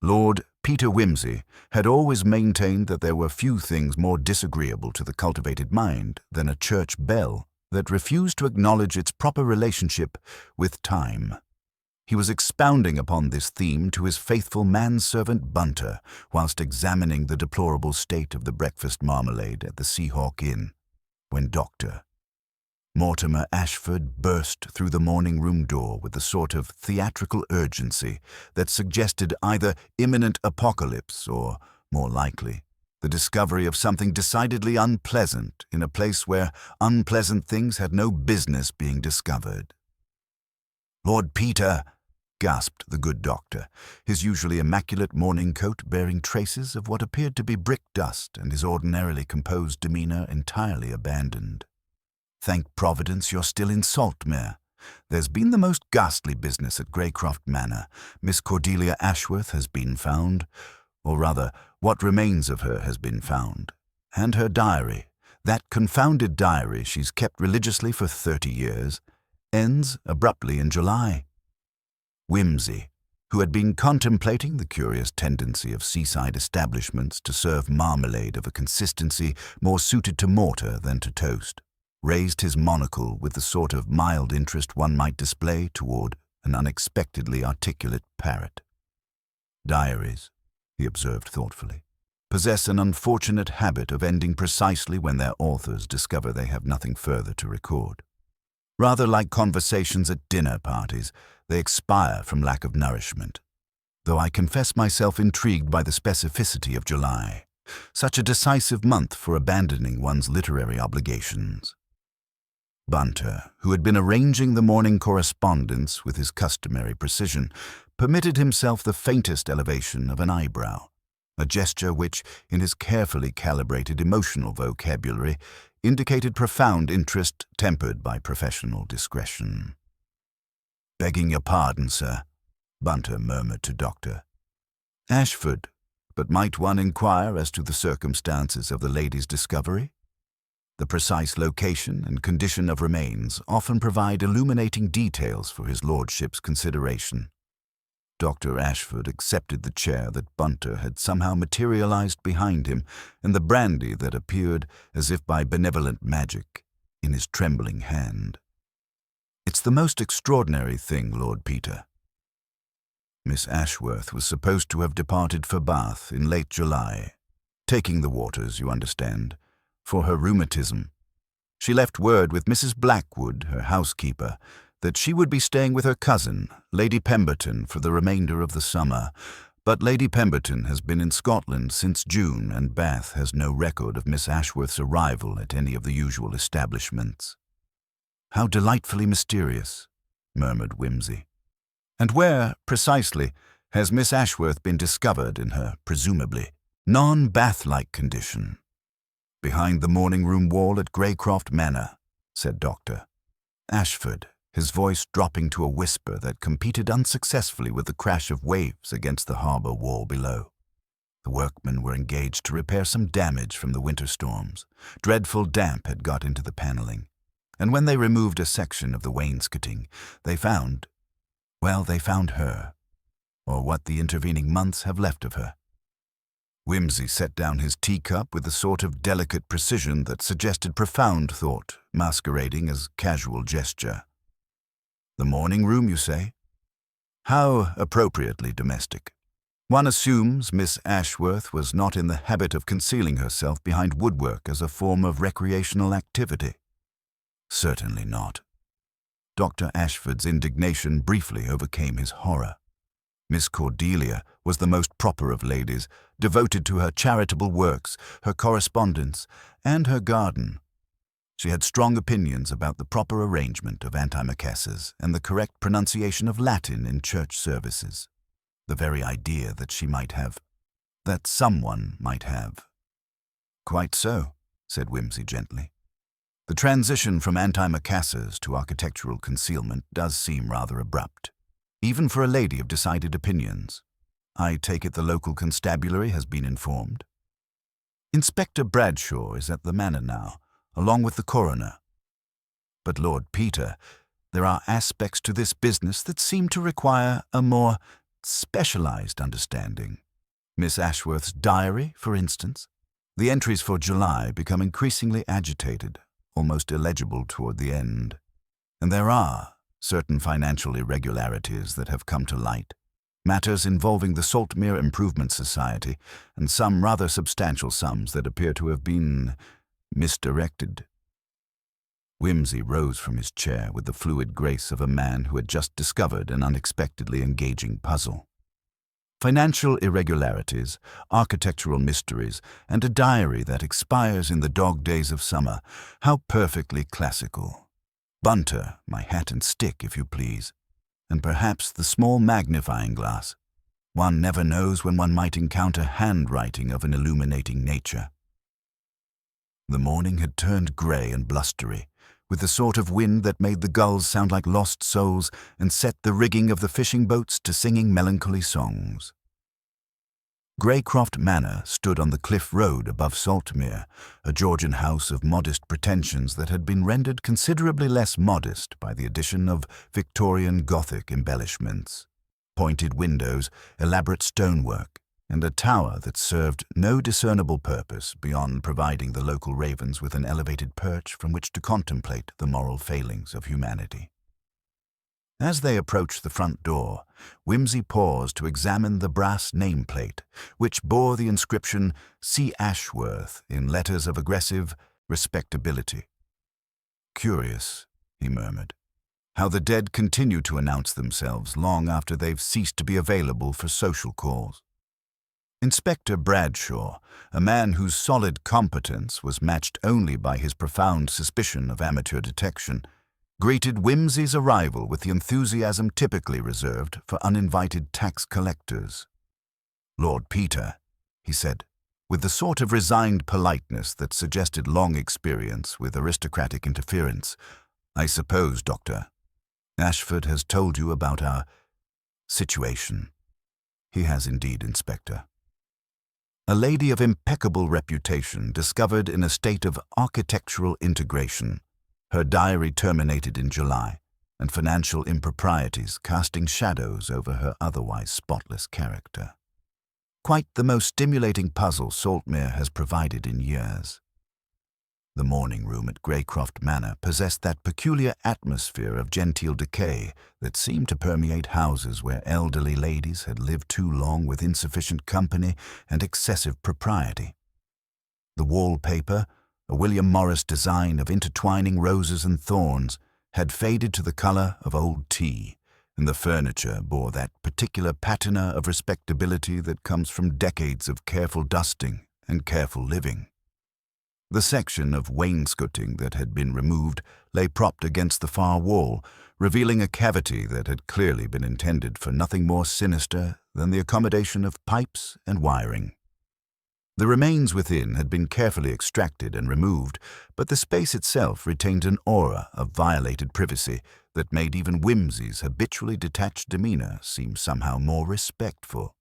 Lord Peter Wimsey had always maintained that there were few things more disagreeable to the cultivated mind than a church bell that refused to acknowledge its proper relationship with time. He was expounding upon this theme to his faithful manservant Bunter whilst examining the deplorable state of the breakfast marmalade at the Seahawk Inn, when Dr. Mortimer Ashford burst through the morning-room door with a sort of theatrical urgency that suggested either imminent apocalypse or, more likely, the discovery of something decidedly unpleasant in a place where unpleasant things had no business being discovered. "Lord Peter," gasped the good doctor, his usually immaculate morning coat bearing traces of what appeared to be brick dust and his ordinarily composed demeanour entirely abandoned. "Thank Providence you're still in Saltmere. There's been the most ghastly business at Greycroft Manor. Miss Cordelia Ashworth has been found, or rather, what remains of her has been found. And her diary, that confounded diary she's kept religiously for 30 years, ends abruptly in July." Wimsey, who had been contemplating the curious tendency of seaside establishments to serve marmalade of a consistency more suited to mortar than to toast, raised his monocle with the sort of mild interest one might display toward an unexpectedly articulate parrot. "Diaries," he observed thoughtfully, "possess an unfortunate habit of ending precisely when their authors discover they have nothing further to record. Rather like conversations at dinner parties, they expire from lack of nourishment, though I confess myself intrigued by the specificity of July, such a decisive month for abandoning one's literary obligations." Bunter, who had been arranging the morning correspondence with his customary precision, permitted himself the faintest elevation of an eyebrow, a gesture which, in his carefully calibrated emotional vocabulary, indicated profound interest tempered by professional discretion. "Begging your pardon, sir," Bunter murmured to Dr. Ashford, "but might one inquire as to the circumstances of the lady's discovery? The precise location and condition of remains often provide illuminating details for his lordship's consideration." Dr. Ashford accepted the chair that Bunter had somehow materialized behind him and the brandy that appeared, as if by benevolent magic, in his trembling hand. "It's the most extraordinary thing, Lord Peter. Miss Ashworth was supposed to have departed for Bath in late July, taking the waters, you understand, for her rheumatism. She left word with Mrs. Blackwood, her housekeeper, that she would be staying with her cousin, Lady Pemberton, for the remainder of the summer, but Lady Pemberton has been in Scotland since June, and Bath has no record of Miss Ashworth's arrival at any of the usual establishments." "How delightfully mysterious," murmured Wimsey. "And where, precisely, has Miss Ashworth been discovered in her, presumably, non-Bath-like condition?" "Behind the morning-room wall at Greycroft Manor," said Dr. Ashford, his voice dropping to a whisper that competed unsuccessfully with the crash of waves against the harbour wall below. The workmen were engaged to repair some damage from the winter storms. Dreadful damp had got into the panelling, and when they removed a section of the wainscoting, they found her, or what the intervening months have left of her. Wimsey set down his teacup with a sort of delicate precision that suggested profound thought, masquerading as casual gesture. "The morning-room, you say? How appropriately domestic. One assumes Miss Ashworth was not in the habit of concealing herself behind woodwork as a form of recreational activity." "Certainly not." Dr. Ashford's indignation briefly overcame his horror. Miss Cordelia was the most proper of ladies, devoted to her charitable works, her correspondence, and her garden. She had strong opinions about the proper arrangement of antimacassars and the correct pronunciation of Latin in church services. The very idea that someone might have. "Quite so," said Wimsey gently. "The transition from antimacassars to architectural concealment does seem rather abrupt, even for a lady of decided opinions. I take it the local constabulary has been informed?" "Inspector Bradshaw is at the manor now, along with the coroner. But, Lord Peter, there are aspects to this business that seem to require a more specialized understanding. Miss Ashworth's diary, for instance. The entries for July become increasingly agitated, almost illegible toward the end. And there are certain financial irregularities that have come to light. Matters involving the Saltmere Improvement Society, and some rather substantial sums that appear to have been misdirected. Whimsy rose from his chair with the fluid grace of a man who had just discovered an unexpectedly engaging puzzle. Financial irregularities, architectural mysteries, and a diary that expires in the dog days of summer. How perfectly classical. Bunter, my hat and stick, if you please. And perhaps the small magnifying glass. One never knows when one might encounter handwriting of an illuminating nature. The morning had turned grey and blustery, with the sort of wind that made the gulls sound like lost souls and set the rigging of the fishing boats to singing melancholy songs. Greycroft Manor stood on the cliff road above Saltmere, a Georgian house of modest pretensions that had been rendered considerably less modest by the addition of Victorian Gothic embellishments, pointed windows, elaborate stonework, and a tower that served no discernible purpose beyond providing the local ravens with an elevated perch from which to contemplate the moral failings of humanity. As they approached the front door, Whimsy paused to examine the brass nameplate, which bore the inscription "C. Ashworth" in letters of aggressive respectability. "Curious," he murmured, "how the dead continue to announce themselves long after they've ceased to be available for social calls." Inspector Bradshaw, a man whose solid competence was matched only by his profound suspicion of amateur detection, greeted Whimsy's arrival with the enthusiasm typically reserved for uninvited tax collectors. "Lord Peter," he said, with the sort of resigned politeness that suggested long experience with aristocratic interference. "I suppose, Doctor, Ashford has told you about our situation." "He has indeed, Inspector." A lady of impeccable reputation discovered in a state of architectural integration. Her diary terminated in July, and financial improprieties casting shadows over her otherwise spotless character. Quite the most stimulating puzzle Saltmere has provided in years. The morning room at Greycroft Manor possessed that peculiar atmosphere of genteel decay that seemed to permeate houses where elderly ladies had lived too long with insufficient company and excessive propriety. The wallpaper, a William Morris design of intertwining roses and thorns, had faded to the color of old tea, and the furniture bore that particular patina of respectability that comes from decades of careful dusting and careful living. The section of wainscoting that had been removed lay propped against the far wall, revealing a cavity that had clearly been intended for nothing more sinister than the accommodation of pipes and wiring. The remains within had been carefully extracted and removed, but the space itself retained an aura of violated privacy that made even Whimsy's habitually detached demeanor seem somehow more respectful.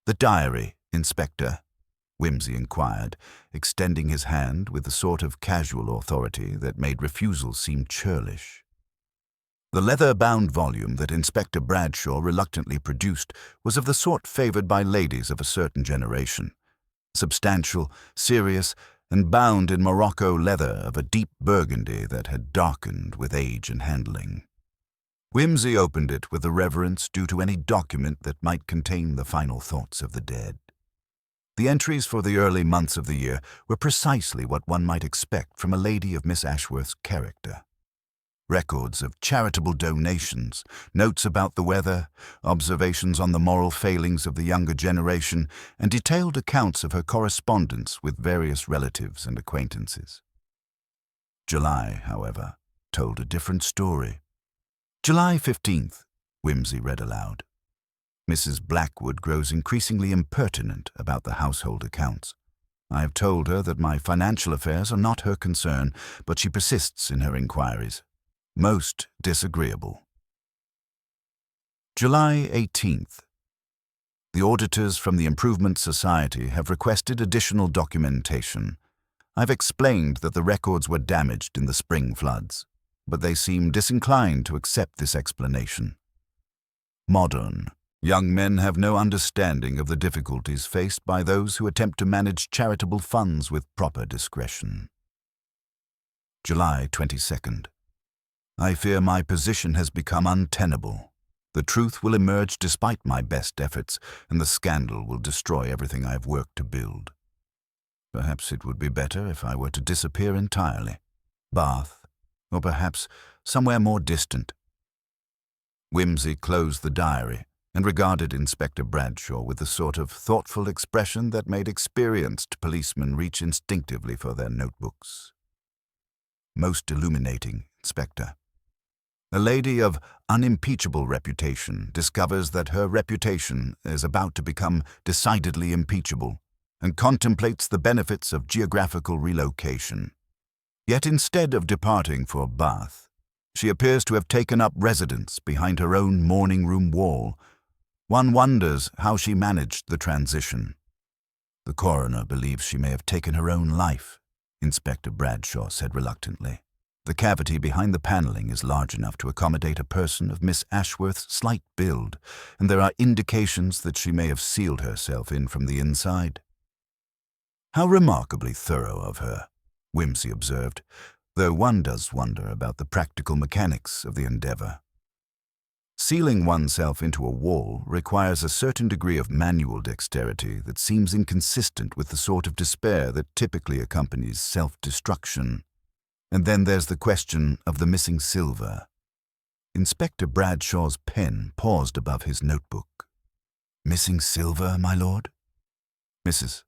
"The diary, Inspector?" Whimsy inquired, extending his hand with the sort of casual authority that made refusal seem churlish. The leather-bound volume that Inspector Bradshaw reluctantly produced was of the sort favored by ladies of a certain generation. Substantial, serious, and bound in Morocco leather of a deep burgundy that had darkened with age and handling. Whimsy opened it with the reverence due to any document that might contain the final thoughts of the dead. The entries for the early months of the year were precisely what one might expect from a lady of Miss Ashworth's character. Records of charitable donations, notes about the weather, observations on the moral failings of the younger generation, and detailed accounts of her correspondence with various relatives and acquaintances. July, however, told a different story. "July 15th, Whimsy read aloud. "Mrs. Blackwood grows increasingly impertinent about the household accounts. I have told her that my financial affairs are not her concern, but she persists in her inquiries. Most disagreeable." July 18th. "The auditors from the Improvement Society have requested additional documentation. I've explained that the records were damaged in the spring floods, but they seem disinclined to accept this explanation. Modern, Young men have no understanding of the difficulties faced by those who attempt to manage charitable funds with proper discretion. July 22nd. I fear my position has become untenable. The truth will emerge despite my best efforts, and the scandal will destroy everything I have worked to build. Perhaps it would be better if I were to disappear entirely. Bath, or perhaps somewhere more distant. Whimsy closed the diary and regarded Inspector Bradshaw with the sort of thoughtful expression that made experienced policemen reach instinctively for their notebooks. Most illuminating, Inspector. A lady of unimpeachable reputation discovers that her reputation is about to become decidedly impeachable and contemplates the benefits of geographical relocation. Yet instead of departing for Bath, she appears to have taken up residence behind her own morning-room wall. One wonders how she managed the transition. The coroner believes she may have taken her own life, Inspector Bradshaw said reluctantly. The cavity behind the paneling is large enough to accommodate a person of Miss Ashworth's slight build, and there are indications that she may have sealed herself in from the inside. How remarkably thorough of her, Whimsy observed, though one does wonder about the practical mechanics of the endeavor. Sealing oneself into a wall requires a certain degree of manual dexterity that seems inconsistent with the sort of despair that typically accompanies self-destruction. And then there's the question of the missing silver. Inspector Bradshaw's pen paused above his notebook. Missing silver, my lord? Mrs.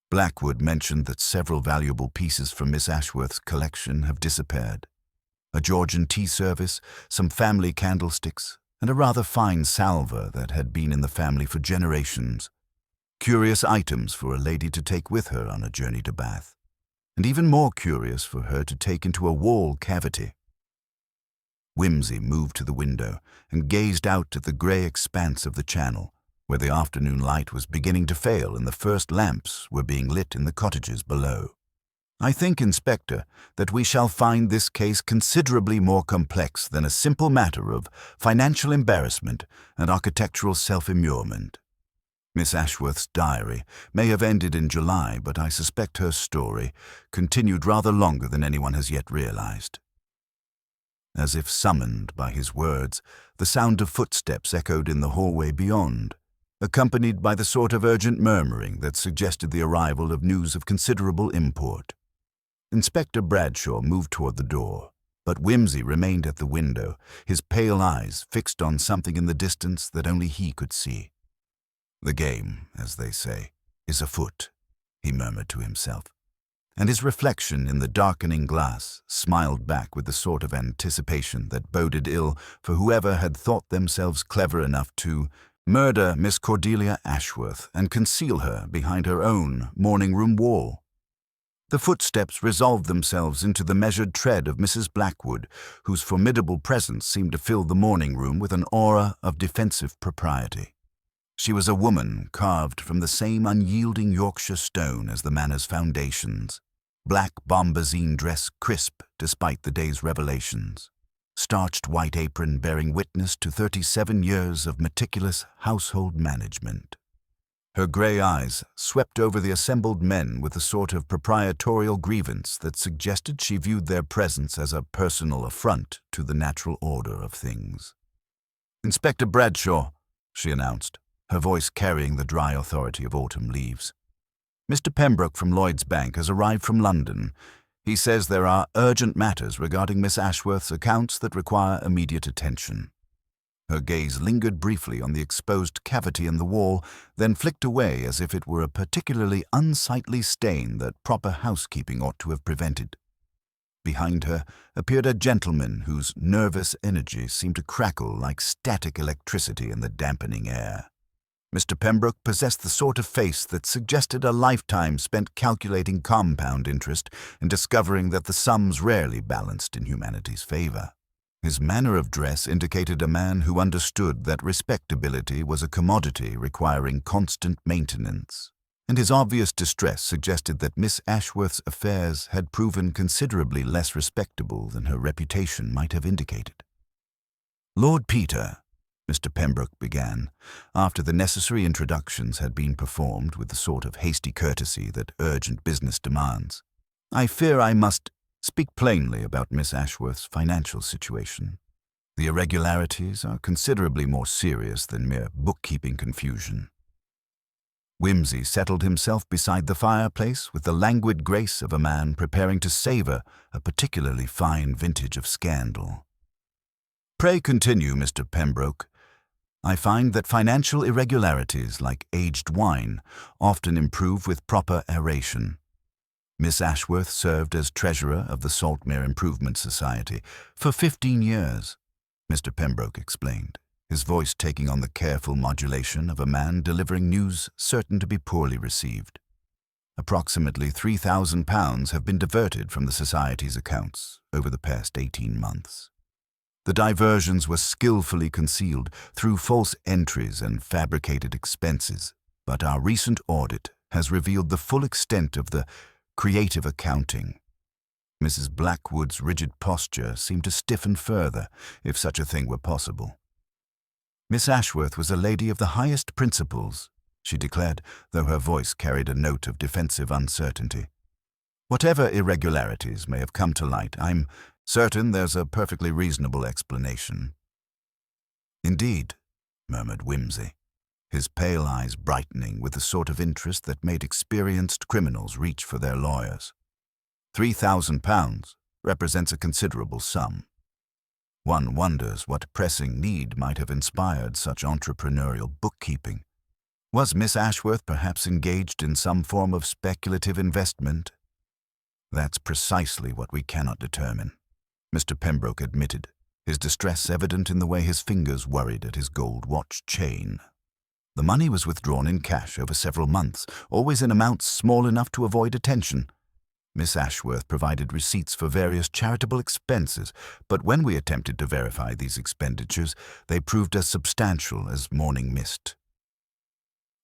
Blackwood mentioned that several valuable pieces from Miss Ashworth's collection have disappeared. A Georgian tea service, some family candlesticks, and a rather fine salver that had been in the family for generations. Curious items for a lady to take with her on a journey to Bath, and even more curious for her to take into a wall cavity. Whimsy moved to the window and gazed out at the grey expanse of the channel, where the afternoon light was beginning to fail and the first lamps were being lit in the cottages below. I think, Inspector, that we shall find this case considerably more complex than a simple matter of financial embarrassment and architectural self-immurement. Miss Ashworth's diary may have ended in July, but I suspect her story continued rather longer than anyone has yet realized. As if summoned by his words, the sound of footsteps echoed in the hallway beyond, accompanied by the sort of urgent murmuring that suggested the arrival of news of considerable import. Inspector Bradshaw moved toward the door, but Whimsy remained at the window, his pale eyes fixed on something in the distance that only he could see. The game, as they say, is afoot, he murmured to himself, and his reflection in the darkening glass smiled back with the sort of anticipation that boded ill for whoever had thought themselves clever enough to murder Miss Cordelia Ashworth and conceal her behind her own morning-room wall. The footsteps resolved themselves into the measured tread of Mrs. Blackwood, whose formidable presence seemed to fill the morning-room with an aura of defensive propriety. She was a woman carved from the same unyielding Yorkshire stone as the manor's foundations, black bombazine dress crisp despite the day's revelations, starched white apron bearing witness to 37 years of meticulous household management. Her grey eyes swept over the assembled men with a sort of proprietorial grievance that suggested she viewed their presence as a personal affront to the natural order of things. "Inspector Bradshaw," she announced, her voice carrying the dry authority of autumn leaves. "Mr. Pembroke from Lloyd's Bank has arrived from London. He says there are urgent matters regarding Miss Ashworth's accounts that require immediate attention." Her gaze lingered briefly on the exposed cavity in the wall, then flicked away as if it were a particularly unsightly stain that proper housekeeping ought to have prevented. Behind her appeared a gentleman whose nervous energy seemed to crackle like static electricity in the dampening air. Mr. Pembroke possessed the sort of face that suggested a lifetime spent calculating compound interest and discovering that the sums rarely balanced in humanity's favor. His manner of dress indicated a man who understood that respectability was a commodity requiring constant maintenance, and his obvious distress suggested that Miss Ashworth's affairs had proven considerably less respectable than her reputation might have indicated. "Lord Peter," Mr. Pembroke began, after the necessary introductions had been performed with the sort of hasty courtesy that urgent business demands. "I fear I must speak plainly about Miss Ashworth's financial situation. The irregularities are considerably more serious than mere bookkeeping confusion." Wimsey settled himself beside the fireplace with the languid grace of a man preparing to savor a particularly fine vintage of scandal. "Pray continue, Mr. Pembroke. I find that financial irregularities, like aged wine, often improve with proper aeration. Miss Ashworth served as treasurer of the Saltmere Improvement Society for 15 years, Mr. Pembroke explained, his voice taking on the careful modulation of a man delivering news certain to be poorly received. Approximately £3,000 have been diverted from the Society's accounts over the past 18 months. The diversions were skillfully concealed through false entries and fabricated expenses, but our recent audit has revealed the full extent of the creative accounting. Mrs. Blackwood's rigid posture seemed to stiffen further, if such a thing were possible. Miss Ashworth was a lady of the highest principles, she declared, though her voice carried a note of defensive uncertainty. Whatever irregularities may have come to light, I'm certain there's a perfectly reasonable explanation. Indeed, murmured Wimsey, his pale eyes brightening with the sort of interest that made experienced criminals reach for their lawyers. £3,000 represents a considerable sum. One wonders what pressing need might have inspired such entrepreneurial bookkeeping. Was Miss Ashworth perhaps engaged in some form of speculative investment? That's precisely what we cannot determine, Mr. Pembroke admitted, his distress evident in the way his fingers worried at his gold watch chain. The money was withdrawn in cash over several months, always in amounts small enough to avoid attention. Miss Ashworth provided receipts for various charitable expenses, but when we attempted to verify these expenditures, they proved as substantial as morning mist.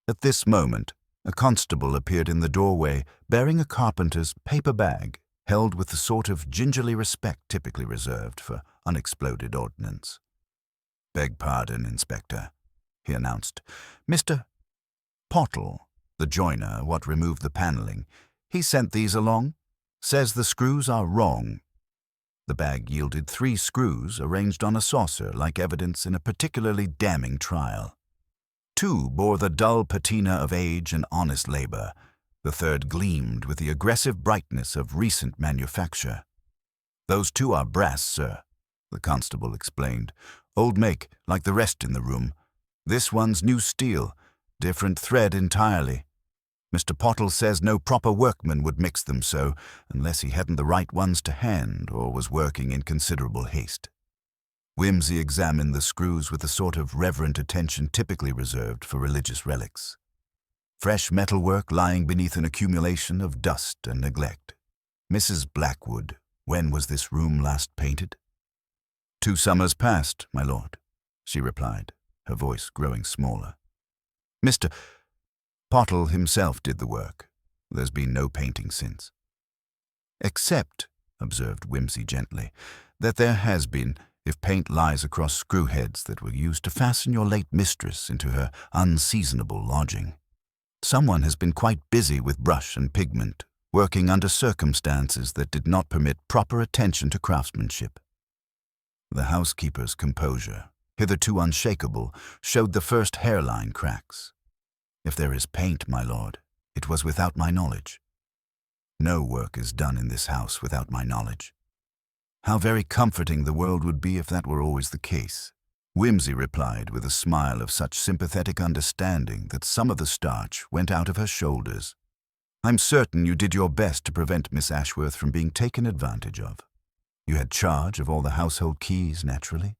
At this moment, a constable appeared in the doorway bearing a carpenter's paper bag held with the sort of gingerly respect typically reserved for unexploded ordnance. "Beg pardon, Inspector," he announced. "Mr. Pottle, the joiner what removed the panelling, he sent these along. Says the screws are wrong." The bag yielded 3 screws arranged on a saucer like evidence in a particularly damning trial. 2 bore the dull patina of age and honest labor. The third gleamed with the aggressive brightness of recent manufacture. "Those 2 are brass, sir," the constable explained. "Old make, like the rest in the room. This one's new steel, different thread entirely. Mr. Pottle says no proper workman would mix them so, unless he hadn't the right ones to hand or was working in considerable haste." Wimsey examined the screws with the sort of reverent attention typically reserved for religious relics. Fresh metalwork lying beneath an accumulation of dust and neglect. "Mrs. Blackwood, when was this room last painted?" 2 summers past, my lord," she replied, her voice growing smaller. "Mr. Pottle himself did the work. There's been no painting since." "Except," observed Wimsey gently, "that there has been, if paint lies across screw heads that were used to fasten your late mistress into her unseasonable lodging. Someone has been quite busy with brush and pigment, working under circumstances that did not permit proper attention to craftsmanship." The housekeeper's composure, hitherto unshakable, showed the first hairline cracks. "If there is paint, my lord, it was without my knowledge. No work is done in this house without my knowledge. How very comforting the world would be if that were always the case," Wimsey replied with a smile of such sympathetic understanding that some of the starch went out of her shoulders. "I'm certain you did your best to prevent Miss Ashworth from being taken advantage of. You had charge of all the household keys, naturally?"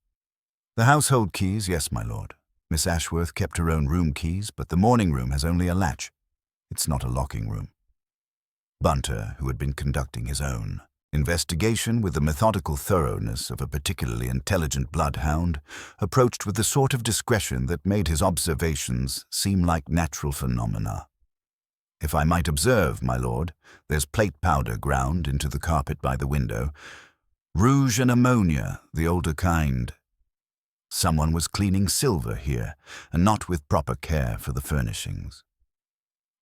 "The household keys, yes, my lord. Miss Ashworth kept her own room keys, but the morning room has only a latch. It's not a locking room." Bunter, who had been conducting his own investigation with the methodical thoroughness of a particularly intelligent bloodhound, approached with the sort of discretion that made his observations seem like natural phenomena. "If I might observe, my lord, there's plate powder ground into the carpet by the window. Rouge and ammonia, the older kind." Someone was cleaning silver here, and not with proper care for the furnishings.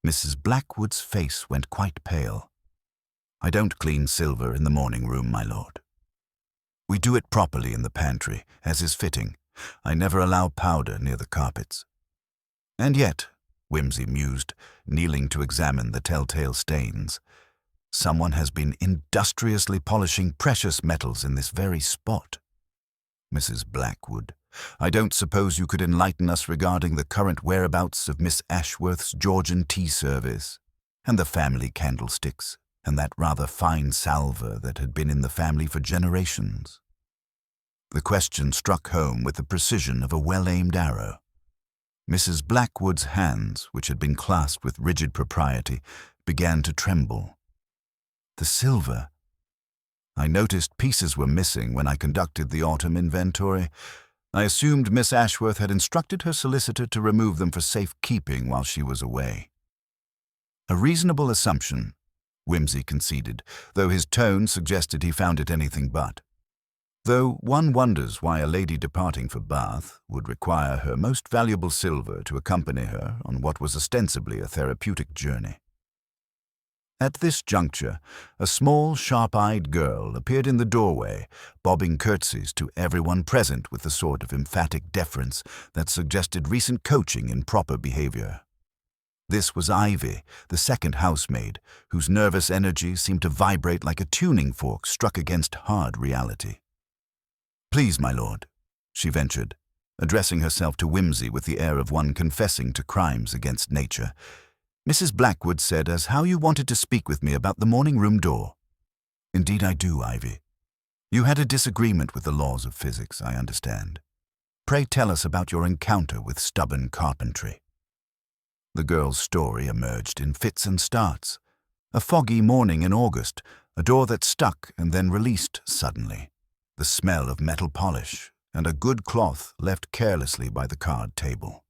Mrs. Blackwood's face went quite pale. "I don't clean silver in the morning room, my lord. We do it properly in the pantry, as is fitting. I never allow powder near the carpets." "And yet," Whimsy mused, kneeling to examine the telltale stains, "someone has been industriously polishing precious metals in this very spot." "Mrs. Blackwood, I don't suppose you could enlighten us regarding the current whereabouts of Miss Ashworth's Georgian tea service, and the family candlesticks, and that rather fine salver that had been in the family for generations?" The question struck home with the precision of a well-aimed arrow. Mrs. Blackwood's hands, which had been clasped with rigid propriety, began to tremble. "The silver. I noticed pieces were missing when I conducted the autumn inventory. I assumed Miss Ashworth had instructed her solicitor to remove them for safekeeping while she was away." "A reasonable assumption," Whimsy conceded, though his tone suggested he found it anything but. "Though one wonders why a lady departing for Bath would require her most valuable silver to accompany her on what was ostensibly a therapeutic journey." At this juncture, a small, sharp-eyed girl appeared in the doorway, bobbing curtsies to everyone present with the sort of emphatic deference that suggested recent coaching in proper behavior. This was Ivy, the second housemaid, whose nervous energy seemed to vibrate like a tuning fork struck against hard reality. "Please, my lord," she ventured, addressing herself to Whimsy with the air of one confessing to crimes against nature. "Mrs. Blackwood said as how you wanted to speak with me about the morning-room door." "Indeed I do, Ivy. You had a disagreement with the laws of physics, I understand. Pray tell us about your encounter with stubborn carpentry." The girl's story emerged in fits and starts. A foggy morning in August, a door that stuck and then released suddenly, the smell of metal polish, and a good cloth left carelessly by the card table.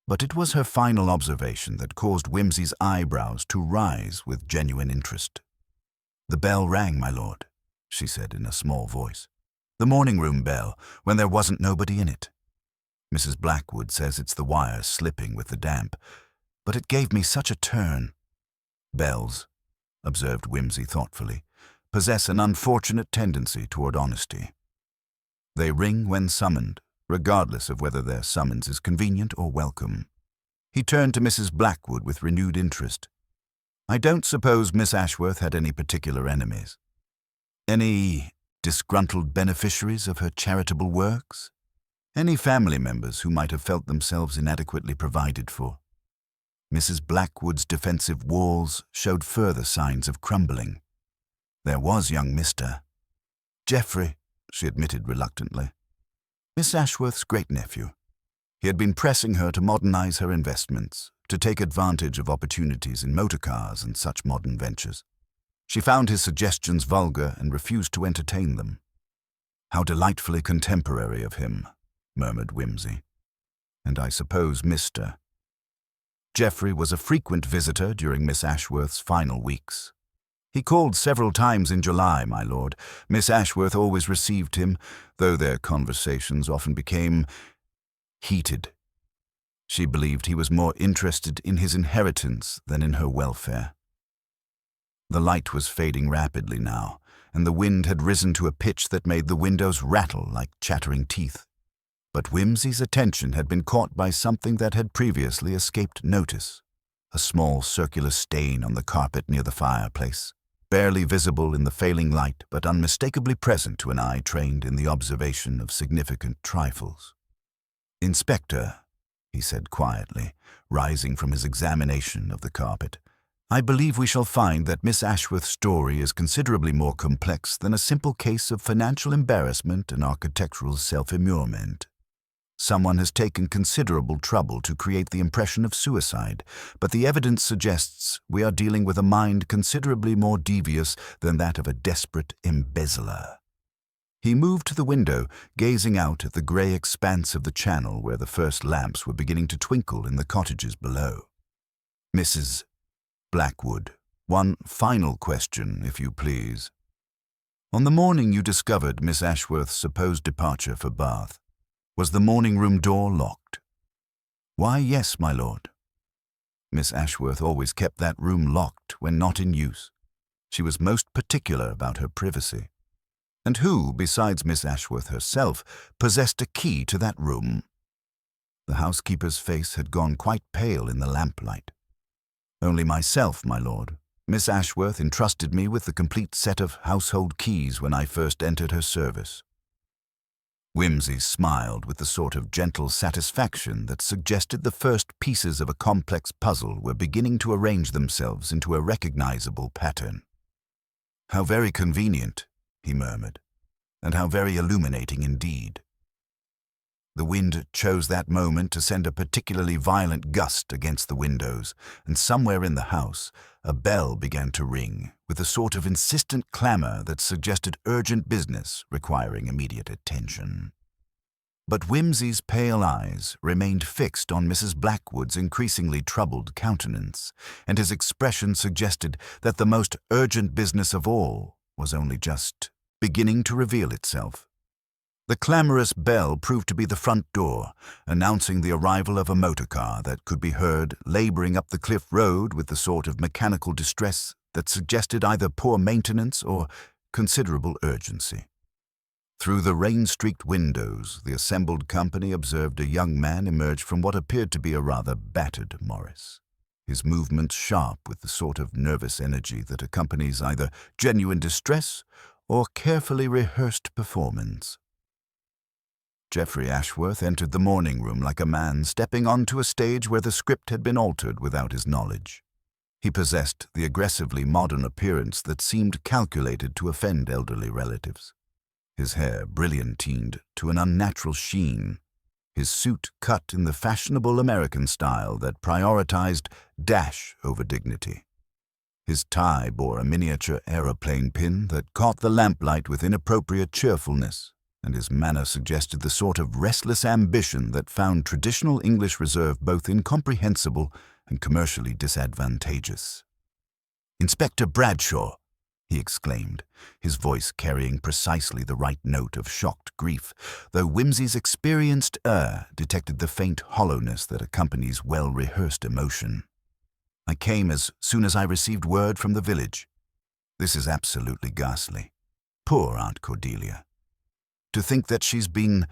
But it was her final observation that caused Whimsy's eyebrows to rise with genuine interest. "The bell rang, my lord," she said in a small voice. "The morning-room bell, when there wasn't nobody in it. Mrs. Blackwood says it's the wire slipping with the damp, but it gave me such a turn." "Bells," observed Whimsy thoughtfully, "possess an unfortunate tendency toward honesty. They ring when summoned, regardless of whether their summons is convenient or welcome." He turned to Mrs. Blackwood with renewed interest. "I don't suppose Miss Ashworth had any particular enemies? Any disgruntled beneficiaries of her charitable works? Any family members who might have felt themselves inadequately provided for?" Mrs. Blackwood's defensive walls showed further signs of crumbling. "There was young Mr. Geoffrey," she admitted reluctantly. "Miss Ashworth's great-nephew. He had been pressing her to modernize her investments, to take advantage of opportunities in motor cars and such modern ventures. She found his suggestions vulgar and refused to entertain them." "How delightfully contemporary of him," murmured Whimsy. "And I suppose Mr. Geoffrey was a frequent visitor during Miss Ashworth's final weeks." "He called several times in July, my lord. Miss Ashworth always received him, though their conversations often became heated. She believed he was more interested in his inheritance than in her welfare." The light was fading rapidly now, and the wind had risen to a pitch that made the windows rattle like chattering teeth. But Whimsy's attention had been caught by something that had previously escaped notice: a small circular stain on the carpet near the fireplace, barely visible in the failing light but unmistakably present to an eye trained in the observation of significant trifles. "Inspector," he said quietly, rising from his examination of the carpet, "I believe we shall find that Miss Ashworth's story is considerably more complex than a simple case of financial embarrassment and architectural self-immurement. Someone has taken considerable trouble to create the impression of suicide, but the evidence suggests we are dealing with a mind considerably more devious than that of a desperate embezzler." He moved to the window, gazing out at the grey expanse of the channel where the first lamps were beginning to twinkle in the cottages below. "Mrs. Blackwood, one final question, if you please. On the morning you discovered Miss Ashworth's supposed departure for Bath, Was the morning-room door locked? Why, yes, my lord. Miss Ashworth always kept that room locked when not in use. She was most particular about her privacy. And who, besides Miss Ashworth herself, possessed a key to that room? The housekeeper's face had gone quite pale in the lamplight. Only myself, my lord. Miss Ashworth entrusted me with the complete set of household keys when I first entered her service. Wimsey smiled with the sort of gentle satisfaction that suggested the first pieces of a complex puzzle were beginning to arrange themselves into a recognizable pattern. "How very convenient," he murmured, "and how very illuminating indeed." The wind chose that moment to send a particularly violent gust against the windows, and somewhere in the house a bell began to ring, with a sort of insistent clamor that suggested urgent business requiring immediate attention. But Wimsey's pale eyes remained fixed on Mrs. Blackwood's increasingly troubled countenance, and his expression suggested that the most urgent business of all was only just beginning to reveal itself. The clamorous bell proved to be the front door, announcing the arrival of a motor car that could be heard laboring up the cliff road with the sort of mechanical distress that suggested either poor maintenance or considerable urgency. Through the rain-streaked windows, the assembled company observed a young man emerge from what appeared to be a rather battered Morris, his movements sharp with the sort of nervous energy that accompanies either genuine distress or carefully rehearsed performance. Geoffrey Ashworth entered the morning-room like a man stepping onto a stage where the script had been altered without his knowledge. He possessed the aggressively modern appearance that seemed calculated to offend elderly relatives. His hair brilliantined to an unnatural sheen, his suit cut in the fashionable American style that prioritized dash over dignity. His tie bore a miniature aeroplane pin that caught the lamplight with inappropriate cheerfulness, and his manner suggested the sort of restless ambition that found traditional English reserve both incomprehensible and commercially disadvantageous. "Inspector Bradshaw!" he exclaimed, his voice carrying precisely the right note of shocked grief, though Wimsey's experienced ear detected the faint hollowness that accompanies well-rehearsed emotion. "I came as soon as I received word from the village. This is absolutely ghastly. Poor Aunt Cordelia. To think that she's been—"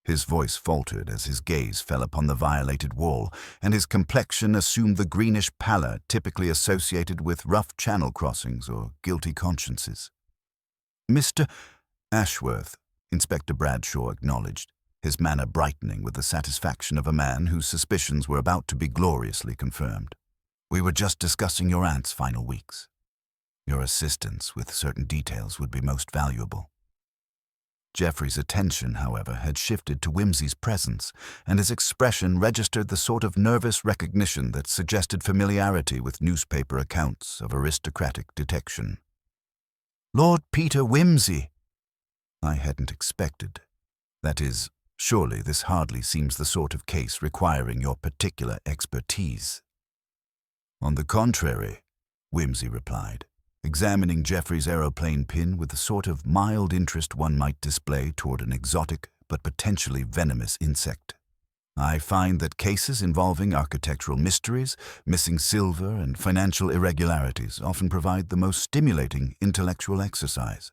His voice faltered as his gaze fell upon the violated wall, and his complexion assumed the greenish pallor typically associated with rough channel crossings or guilty consciences. "Mr. Ashworth," Inspector Bradshaw acknowledged, his manner brightening with the satisfaction of a man whose suspicions were about to be gloriously confirmed. "We were just discussing your aunt's final weeks. Your assistance with certain details would be most valuable." Geoffrey's attention, however, had shifted to Wimsey's presence, and his expression registered the sort of nervous recognition that suggested familiarity with newspaper accounts of aristocratic detection. "Lord Peter Wimsey!" "I hadn't expected. That is, surely this hardly seems the sort of case requiring your particular expertise." "On the contrary," Wimsey replied, examining Geoffrey's aeroplane pin with the sort of mild interest one might display toward an exotic but potentially venomous insect. "I find that cases involving architectural mysteries, missing silver, and financial irregularities often provide the most stimulating intellectual exercise.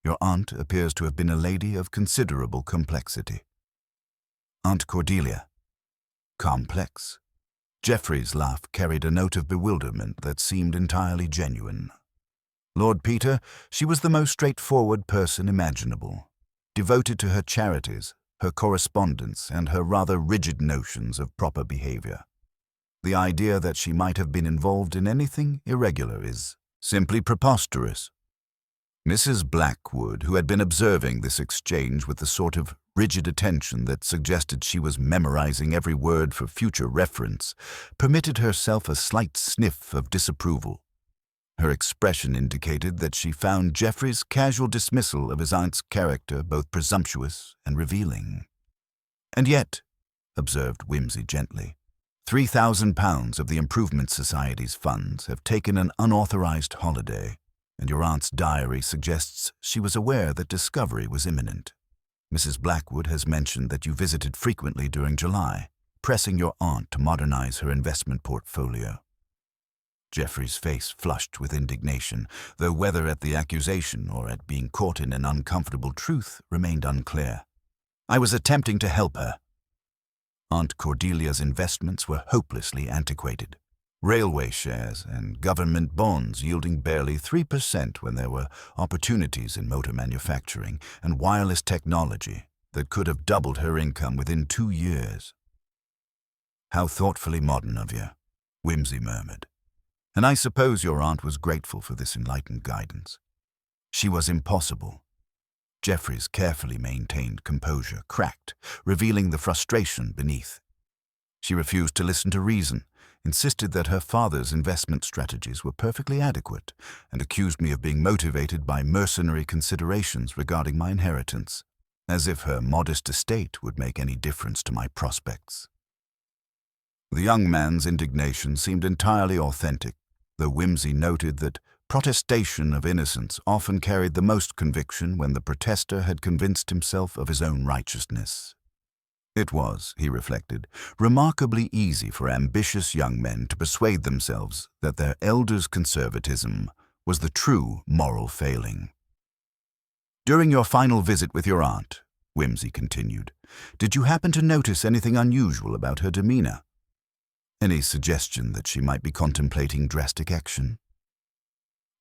Your aunt appears to have been a lady of considerable complexity." "Aunt Cordelia." "Complex?" Geoffrey's laugh carried a note of bewilderment that seemed entirely genuine. "Lord Peter, she was the most straightforward person imaginable, devoted to her charities, her correspondence, and her rather rigid notions of proper behavior. The idea that she might have been involved in anything irregular is simply preposterous." Mrs. Blackwood, who had been observing this exchange with the sort of rigid attention that suggested she was memorizing every word for future reference, permitted herself a slight sniff of disapproval. Her expression indicated that she found Geoffrey's casual dismissal of his aunt's character both presumptuous and revealing. "And yet," observed Wimsey gently, £3,000 of the Improvement Society's funds have taken an unauthorized holiday, and your aunt's diary suggests she was aware that discovery was imminent. Mrs. Blackwood has mentioned that you visited frequently during July, pressing your aunt to modernize her investment portfolio. Geoffrey's face flushed with indignation, though whether at the accusation or at being caught in an uncomfortable truth remained unclear. I was attempting to help her. Aunt Cordelia's investments were hopelessly antiquated. Railway shares and government bonds yielding barely 3% when there were opportunities in motor manufacturing and wireless technology that could have doubled her income within 2 years. How thoughtfully modern of you, Whimsy murmured. And I suppose your aunt was grateful for this enlightened guidance. She was impossible. Geoffrey's carefully maintained composure cracked, revealing the frustration beneath. She refused to listen to reason, insisted that her father's investment strategies were perfectly adequate, and accused me of being motivated by mercenary considerations regarding my inheritance, as if her modest estate would make any difference to my prospects. The young man's indignation seemed entirely authentic, though Whimsy noted that protestation of innocence often carried the most conviction when the protester had convinced himself of his own righteousness. It was, he reflected, remarkably easy for ambitious young men to persuade themselves that their elders' conservatism was the true moral failing. During your final visit with your aunt, Whimsy continued, did you happen to notice anything unusual about her demeanor? Any suggestion that she might be contemplating drastic action?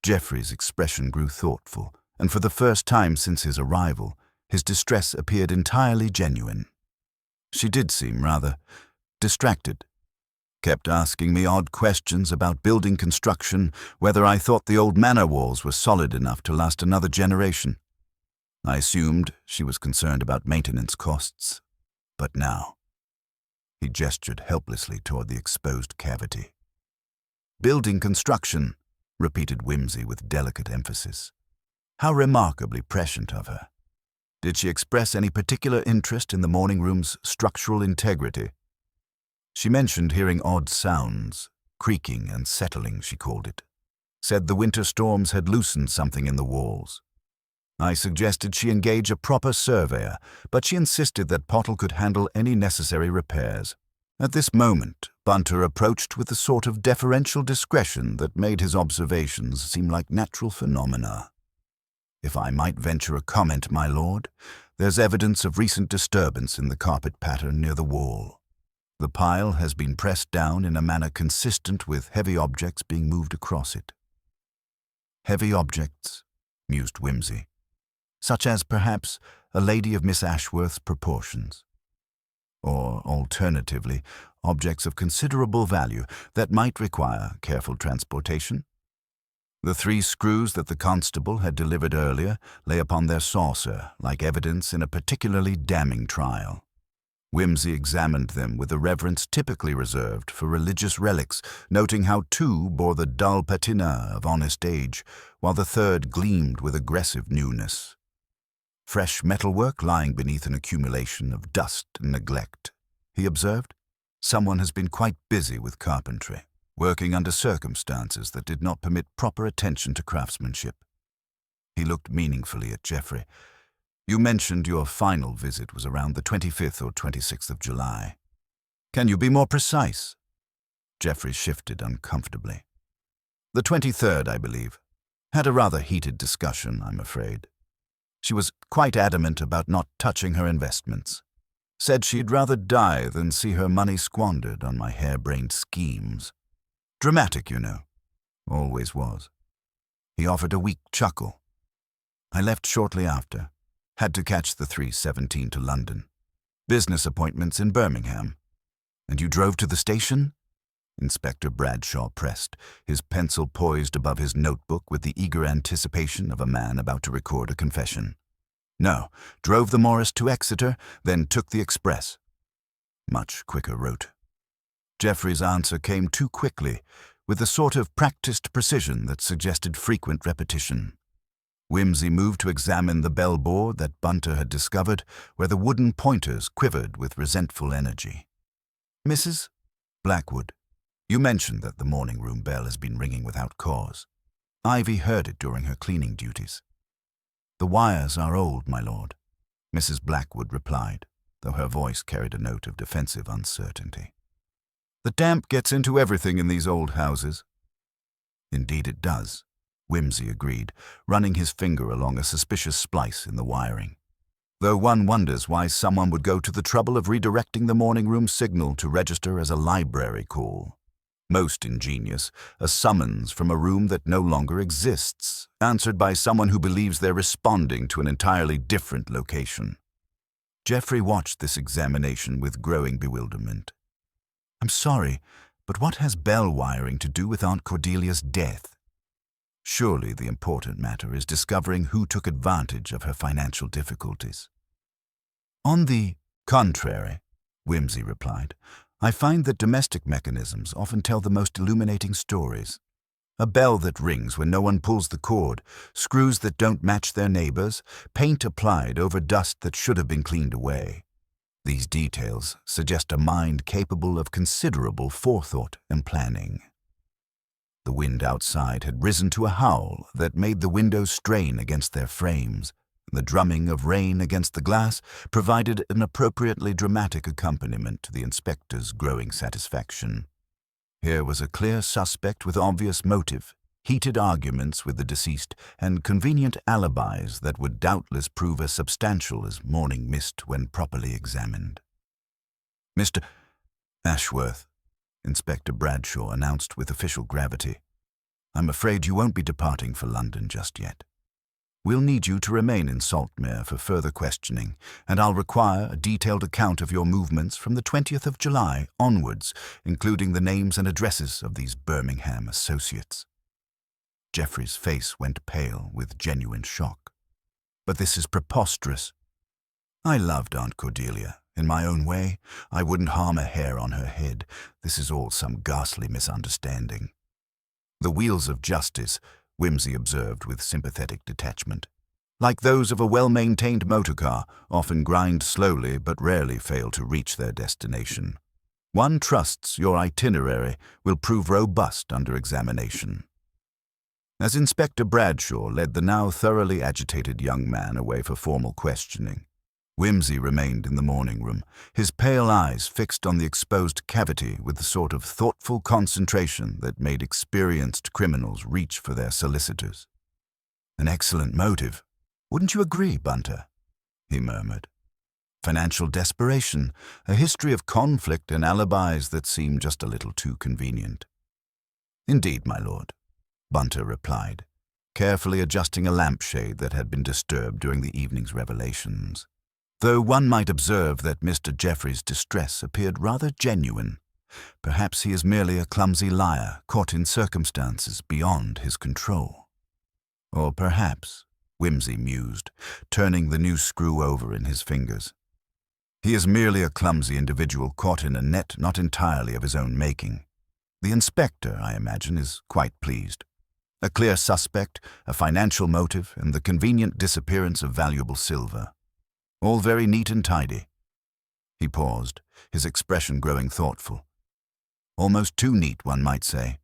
Geoffrey's expression grew thoughtful, and for the first time since his arrival, his distress appeared entirely genuine. She did seem rather distracted. Kept asking me odd questions about building construction, whether I thought the old manor walls were solid enough to last another generation. I assumed she was concerned about maintenance costs. But now... He gestured helplessly toward the exposed cavity. Building construction, repeated Whimsy with delicate emphasis. How remarkably prescient of her. Did she express any particular interest in the morning room's structural integrity? She mentioned hearing odd sounds, creaking and settling, she called it. Said the winter storms had loosened something in the walls. I suggested she engage a proper surveyor, but she insisted that Pottle could handle any necessary repairs. At this moment, Bunter approached with the sort of deferential discretion that made his observations seem like natural phenomena. If I might venture a comment, my lord, there's evidence of recent disturbance in the carpet pattern near the wall. The pile has been pressed down in a manner consistent with heavy objects being moved across it. Heavy objects, mused Whimsy, such as, perhaps, a lady of Miss Ashworth's proportions. Or, alternatively, objects of considerable value that might require careful transportation. The 3 screws that the constable had delivered earlier lay upon their saucer, like evidence in a particularly damning trial. Whimsy examined them with the reverence typically reserved for religious relics, noting how 2 bore the dull patina of honest age, while the 3rd gleamed with aggressive newness. Fresh metalwork lying beneath an accumulation of dust and neglect, he observed. Someone has been quite busy with carpentry, working under circumstances that did not permit proper attention to craftsmanship. He looked meaningfully at Geoffrey. You mentioned your final visit was around the 25th or 26th of July. Can you be more precise? Geoffrey shifted uncomfortably. The 23rd, I believe. Had a rather heated discussion, I'm afraid. She was quite adamant about not touching her investments. Said she'd rather die than see her money squandered on my harebrained schemes. Dramatic, you know. Always was. He offered a weak chuckle. I left shortly after. Had to catch the 3:17 to London. Business appointments in Birmingham. And you drove to the station? Inspector Bradshaw pressed, his pencil poised above his notebook with the eager anticipation of a man about to record a confession. No, drove the Morris to Exeter, then took the express. Much quicker route. Geoffrey's answer came too quickly, with the sort of practiced precision that suggested frequent repetition. Whimsy moved to examine the bell-board that Bunter had discovered, where the wooden pointers quivered with resentful energy. Mrs. Blackwood, you mentioned that the morning room bell has been ringing without cause. Ivy heard it during her cleaning duties. The wires are old, my lord. Mrs. Blackwood replied, though her voice carried a note of defensive uncertainty. "The damp gets into everything in these old houses." "Indeed it does," Wimsey agreed, running his finger along a suspicious splice in the wiring. "Though one wonders why someone would go to the trouble of redirecting the morning room signal to register as a library call. Most ingenious, a summons from a room that no longer exists, answered by someone who believes they're responding to an entirely different location." Geoffrey watched this examination with growing bewilderment. "I'm sorry, but what has bell wiring to do with Aunt Cordelia's death? Surely the important matter is discovering who took advantage of her financial difficulties." "On the contrary," Wimsey replied, "I find that domestic mechanisms often tell the most illuminating stories. A bell that rings when no one pulls the cord, screws that don't match their neighbors, paint applied over dust that should have been cleaned away. These details suggest a mind capable of considerable forethought and planning." The wind outside had risen to a howl that made the windows strain against their frames. The drumming of rain against the glass provided an appropriately dramatic accompaniment to the inspector's growing satisfaction. Here was a clear suspect with obvious motive, heated arguments with the deceased, and convenient alibis that would doubtless prove as substantial as morning mist when properly examined. "Mr. Ashworth," Inspector Bradshaw announced with official gravity, "I'm afraid you won't be departing for London just yet. We'll need you to remain in Saltmere for further questioning, and I'll require a detailed account of your movements from the 20th of July onwards, including the names and addresses of these Birmingham associates." Geoffrey's face went pale with genuine shock. "But this is preposterous. I loved Aunt Cordelia. In my own way, I wouldn't harm a hair on her head. This is all some ghastly misunderstanding." "The wheels of justice," Wimsey observed with sympathetic detachment, "like those of a well-maintained motor car, often grind slowly but rarely fail to reach their destination. One trusts your itinerary will prove robust under examination." As Inspector Bradshaw led the now thoroughly agitated young man away for formal questioning, Wimsey remained in the morning room, his pale eyes fixed on the exposed cavity with the sort of thoughtful concentration that made experienced criminals reach for their solicitors. "An excellent motive. Wouldn't you agree, Bunter?" he murmured. "Financial desperation, a history of conflict and alibis that seem just a little too convenient." "Indeed, my lord," Bunter replied, carefully adjusting a lampshade that had been disturbed during the evening's revelations. "Though one might observe that Mr. Geoffrey's distress appeared rather genuine. Perhaps he is merely a clumsy liar caught in circumstances beyond his control. Or perhaps," Wimsey mused, turning the new screw over in his fingers, "he is merely a clumsy individual caught in a net not entirely of his own making. The inspector, I imagine, is quite pleased. A clear suspect, a financial motive, and the convenient disappearance of valuable silver. All very neat and tidy." He paused, his expression growing thoughtful. "Almost too neat, one might say."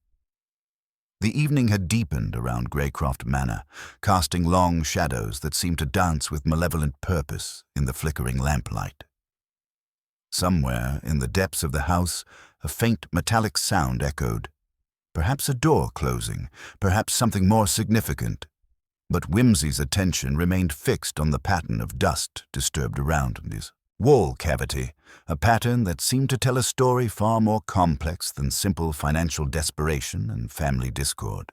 The evening had deepened around Greycroft Manor, casting long shadows that seemed to dance with malevolent purpose in the flickering lamplight. Somewhere in the depths of the house, a faint metallic sound echoed. Perhaps a door closing, perhaps something more significant. But Wimsey's attention remained fixed on the pattern of dust disturbed around his wall cavity, a pattern that seemed to tell a story far more complex than simple financial desperation and family discord.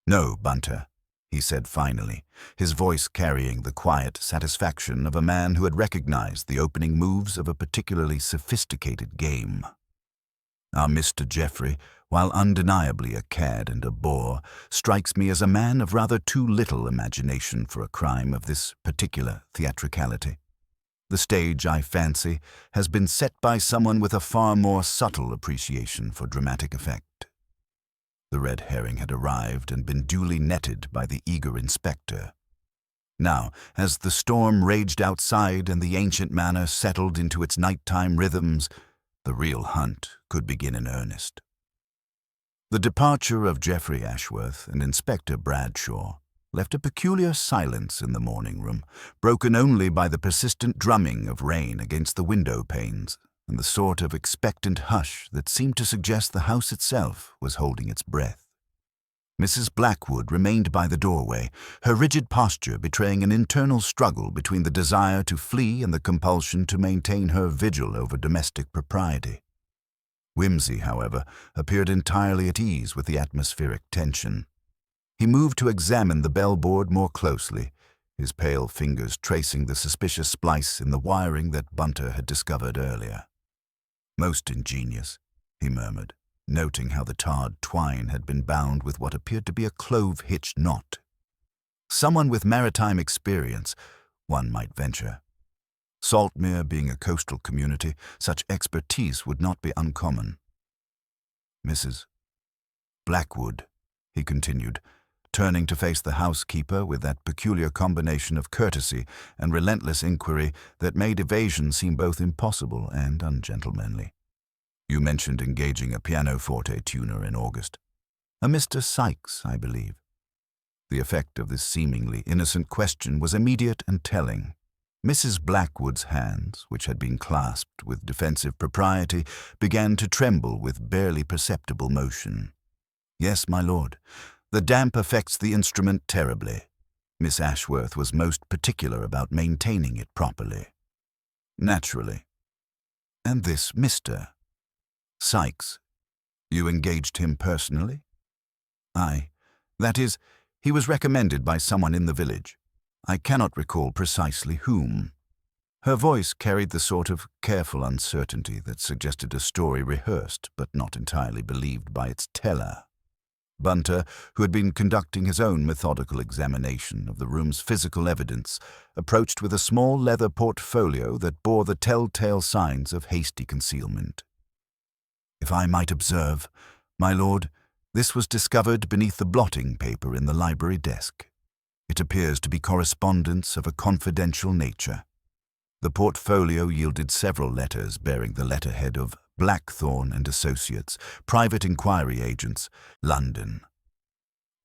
"No, Bunter," he said finally, his voice carrying the quiet satisfaction of a man who had recognized the opening moves of a particularly sophisticated game. "Our Mr. Geoffrey, while undeniably a cad and a bore, strikes me as a man of rather too little imagination for a crime of this particular theatricality. The stage, I fancy, has been set by someone with a far more subtle appreciation for dramatic effect." The red herring had arrived and been duly netted by the eager inspector. Now, as the storm raged outside and the ancient manor settled into its nighttime rhythms, the real hunt could begin in earnest. The departure of Geoffrey Ashworth and Inspector Bradshaw, left a peculiar silence in the morning room, broken only by the persistent drumming of rain against the window panes and the sort of expectant hush that seemed to suggest the house itself was holding its breath. Mrs. Blackwood remained by the doorway, her rigid posture betraying an internal struggle between the desire to flee and the compulsion to maintain her vigil over domestic propriety. Wimsey, however, appeared entirely at ease with the atmospheric tension. He moved to examine the bellboard more closely, his pale fingers tracing the suspicious splice in the wiring that Bunter had discovered earlier. "Most ingenious," he murmured, noting how the tarred twine had been bound with what appeared to be a clove-hitch knot. Someone with maritime experience, one might venture. Saltmere being a coastal community, such expertise would not be uncommon. "Mrs. Blackwood," he continued, turning to face the housekeeper with that peculiar combination of courtesy and relentless inquiry that made evasion seem both impossible and ungentlemanly. "You mentioned engaging a pianoforte tuner in August. A Mr. Sykes, I believe." The effect of this seemingly innocent question was immediate and telling. Mrs. Blackwood's hands, which had been clasped with defensive propriety, began to tremble with barely perceptible motion. "Yes, my lord. The damp affects the instrument terribly. Miss Ashworth was most particular about maintaining it properly." "Naturally. And this Mr. Sykes, you engaged him personally?" "Aye. That is, he was recommended by someone in the village. I cannot recall precisely whom." Her voice carried the sort of careful uncertainty that suggested a story rehearsed but not entirely believed by its teller. Bunter, who had been conducting his own methodical examination of the room's physical evidence, approached with a small leather portfolio that bore the telltale signs of hasty concealment. "If I might observe, my lord, this was discovered beneath the blotting paper in the library desk. It appears to be correspondence of a confidential nature." The portfolio yielded several letters bearing the letterhead of Blackthornne and Associates, Private Inquiry Agents, London.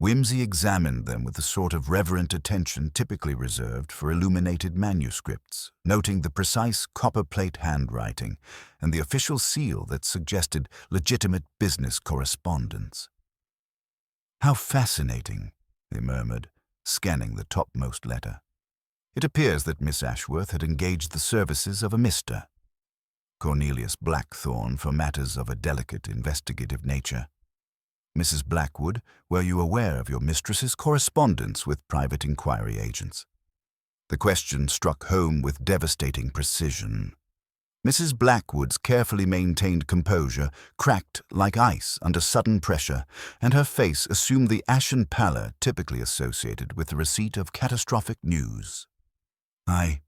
Wimsey examined them with the sort of reverent attention typically reserved for illuminated manuscripts, noting the precise copperplate handwriting and the official seal that suggested legitimate business correspondence. "How fascinating," he murmured, scanning the topmost letter. "It appears that Miss Ashworth had engaged the services of a Mr. Cornelius Blackthornne for matters of a delicate investigative nature. Mrs. Blackwood, were you aware of your mistress's correspondence with private inquiry agents?" The question struck home with devastating precision. Mrs. Blackwood's carefully maintained composure cracked like ice under sudden pressure, and her face assumed the ashen pallor typically associated with the receipt of catastrophic news. "Aye.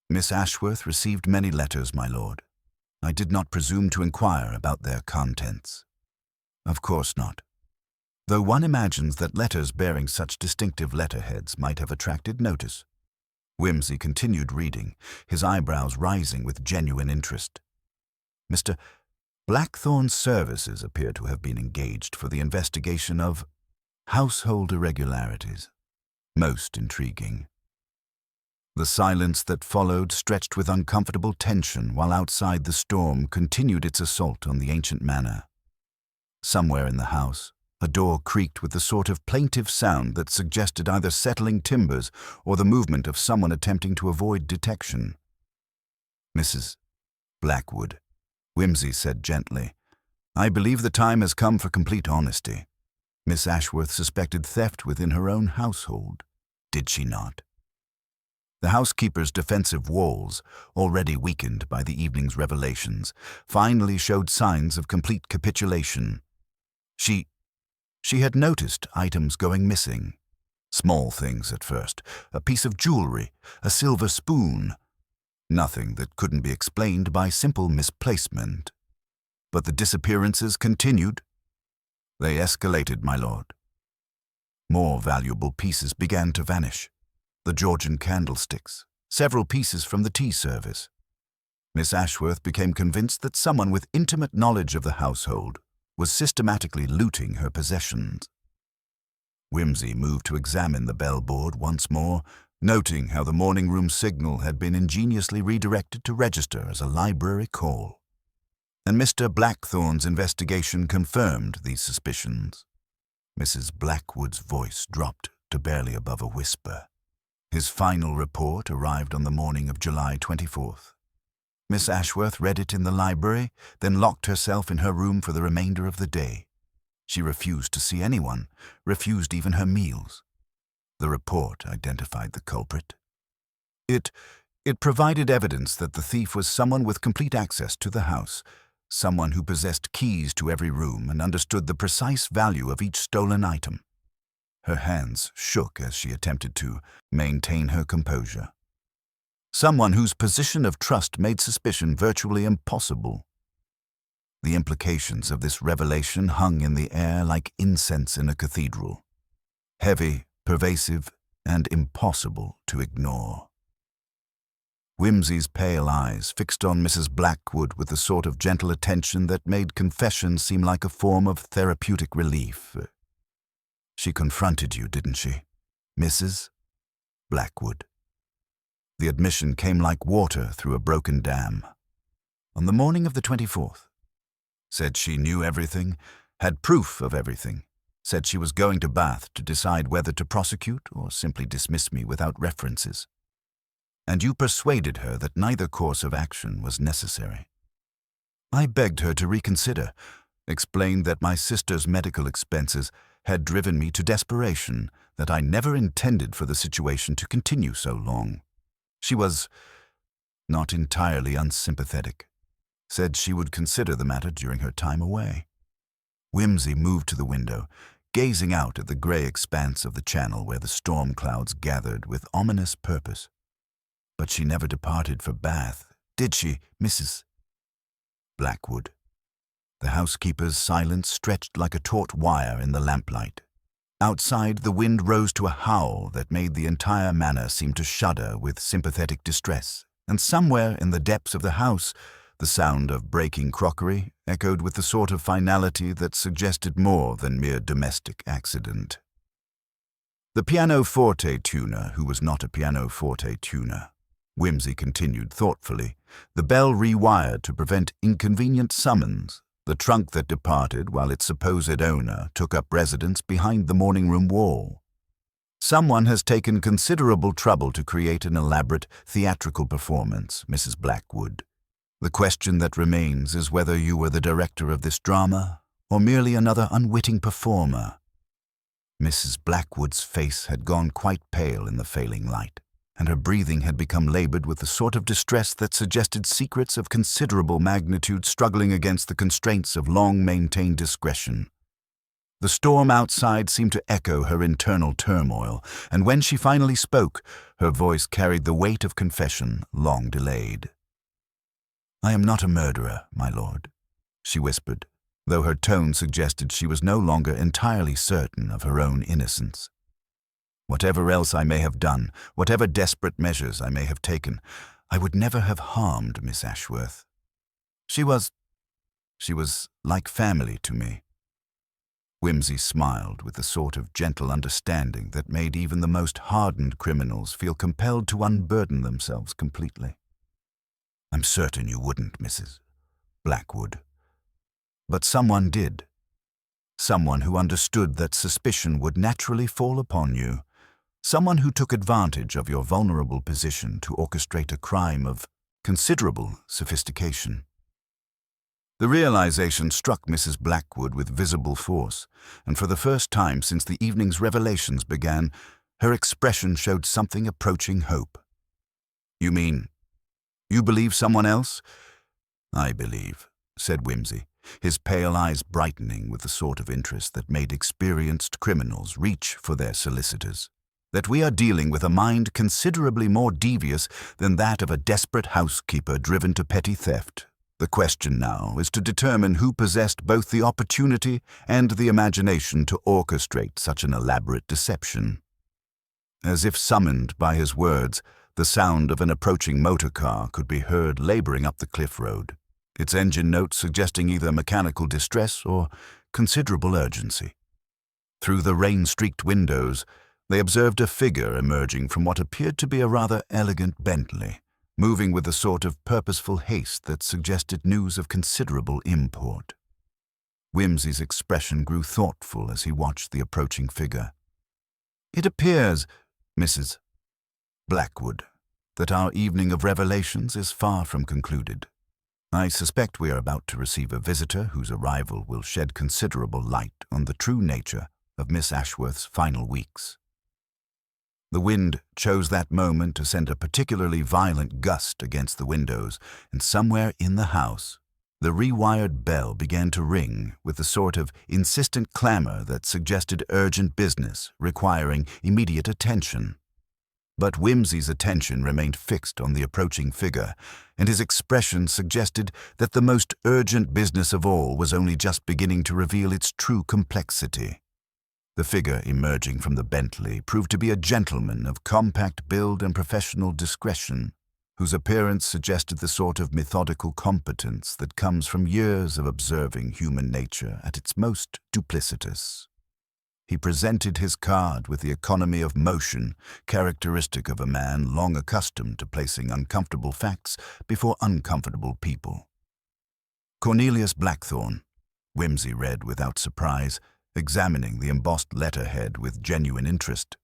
Miss Ashworth received many letters, my lord. I did not presume to inquire about their contents." "Of course not. Though one imagines that letters bearing such distinctive letterheads might have attracted notice." Wimsey continued reading, his eyebrows rising with genuine interest. "Mr. Blackthorne's services appear to have been engaged for the investigation of household irregularities. Most intriguing." The silence that followed stretched with uncomfortable tension while outside the storm continued its assault on the ancient manor. Somewhere in the house, a door creaked with the sort of plaintive sound that suggested either settling timbers or the movement of someone attempting to avoid detection. "Mrs. Blackwood," Wimsey said gently, "I believe the time has come for complete honesty. Miss Ashworth suspected theft within her own household, did she not?" The housekeeper's defensive walls, already weakened by the evening's revelations, finally showed signs of complete capitulation. She had noticed items going missing. Small things at first, a piece of jewelry, a silver spoon. Nothing that couldn't be explained by simple misplacement. But the disappearances continued. They escalated, my lord. More valuable pieces began to vanish. The Georgian candlesticks, several pieces from the tea service. Miss Ashworth became convinced that someone with intimate knowledge of the household was systematically looting her possessions. Whimsy moved to examine the bellboard once more, noting how the morning room signal had been ingeniously redirected to register as a library call. And Mr. Blackthorne's investigation confirmed these suspicions. Mrs. Blackwood's voice dropped to barely above a whisper. His final report arrived on the morning of July 24th. Miss Ashworth read it in the library, then locked herself in her room for the remainder of the day. She refused to see anyone, refused even her meals. The report identified the culprit. It provided evidence that the thief was someone with complete access to the house, someone who possessed keys to every room and understood the precise value of each stolen item. Her hands shook as she attempted to maintain her composure. Someone whose position of trust made suspicion virtually impossible. The implications of this revelation hung in the air like incense in a cathedral. Heavy, pervasive, and impossible to ignore. Whimsy's pale eyes fixed on Mrs. Blackwood with the sort of gentle attention that made confession seem like a form of therapeutic relief. She confronted you, didn't she, Mrs. Blackwood? The admission came like water through a broken dam. On the morning of the 24th. Said she knew everything, had proof of everything. Said she was going to Bath to decide whether to prosecute or simply dismiss me without references. And you persuaded her that neither course of action was necessary. I begged her to reconsider, explained that my sister's medical expenses had driven me to desperation, that I never intended for the situation to continue so long. She was not entirely unsympathetic, said she would consider the matter during her time away. Whimsy moved to the window, gazing out at the grey expanse of the channel where the storm clouds gathered with ominous purpose. But she never departed for Bath, did she, Mrs. Blackwood? The housekeeper's silence stretched like a taut wire in the lamplight. Outside, the wind rose to a howl that made the entire manor seem to shudder with sympathetic distress, and somewhere in the depths of the house, the sound of breaking crockery echoed with the sort of finality that suggested more than mere domestic accident. The pianoforte tuner, who was not a pianoforte tuner, Whimsy continued thoughtfully, the bell rewired to prevent inconvenient summons, the trunk that departed while its supposed owner took up residence behind the morning room wall. Someone has taken considerable trouble to create an elaborate theatrical performance, Mrs. Blackwood. The question that remains is whether you were the director of this drama or merely another unwitting performer. Mrs. Blackwood's face had gone quite pale in the failing light, and her breathing had become labored with the sort of distress that suggested secrets of considerable magnitude struggling against the constraints of long-maintained discretion. The storm outside seemed to echo her internal turmoil, and when she finally spoke, her voice carried the weight of confession long delayed. "I am not a murderer, my lord," she whispered, though her tone suggested she was no longer entirely certain of her own innocence. "Whatever else I may have done, whatever desperate measures I may have taken, I would never have harmed Miss Ashworth. She was like family to me." Whimsy smiled with the sort of gentle understanding that made even the most hardened criminals feel compelled to unburden themselves completely. "I'm certain you wouldn't, Mrs. Blackwood. But someone did. Someone who understood that suspicion would naturally fall upon you. Someone who took advantage of your vulnerable position to orchestrate a crime of considerable sophistication." The realization struck Mrs. Blackwood with visible force, and for the first time since the evening's revelations began, her expression showed something approaching hope. "You mean, you believe someone else?" "I believe," said Whimsy, his pale eyes brightening with the sort of interest that made experienced criminals reach for their solicitors, "that we are dealing with a mind considerably more devious than that of a desperate housekeeper driven to petty theft. The question now is to determine who possessed both the opportunity and the imagination to orchestrate such an elaborate deception." As if summoned by his words, the sound of an approaching motor car could be heard laboring up the cliff road, its engine notes suggesting either mechanical distress or considerable urgency. Through the rain-streaked windows, they observed a figure emerging from what appeared to be a rather elegant Bentley, moving with a sort of purposeful haste that suggested news of considerable import. Whimsy's expression grew thoughtful as he watched the approaching figure. "It appears, Mrs. Blackwood, that our evening of revelations is far from concluded. I suspect we are about to receive a visitor whose arrival will shed considerable light on the true nature of Miss Ashworth's final weeks." The wind chose that moment to send a particularly violent gust against the windows, and somewhere in the house, the rewired bell began to ring with a sort of insistent clamor that suggested urgent business requiring immediate attention. But Whimsy's attention remained fixed on the approaching figure, and his expression suggested that the most urgent business of all was only just beginning to reveal its true complexity. The figure emerging from the Bentley proved to be a gentleman of compact build and professional discretion, whose appearance suggested the sort of methodical competence that comes from years of observing human nature at its most duplicitous. He presented his card with the economy of motion characteristic of a man long accustomed to placing uncomfortable facts before uncomfortable people. "Cornelius Blackthornne," Whimsy read without surprise, examining the embossed letterhead with genuine interest.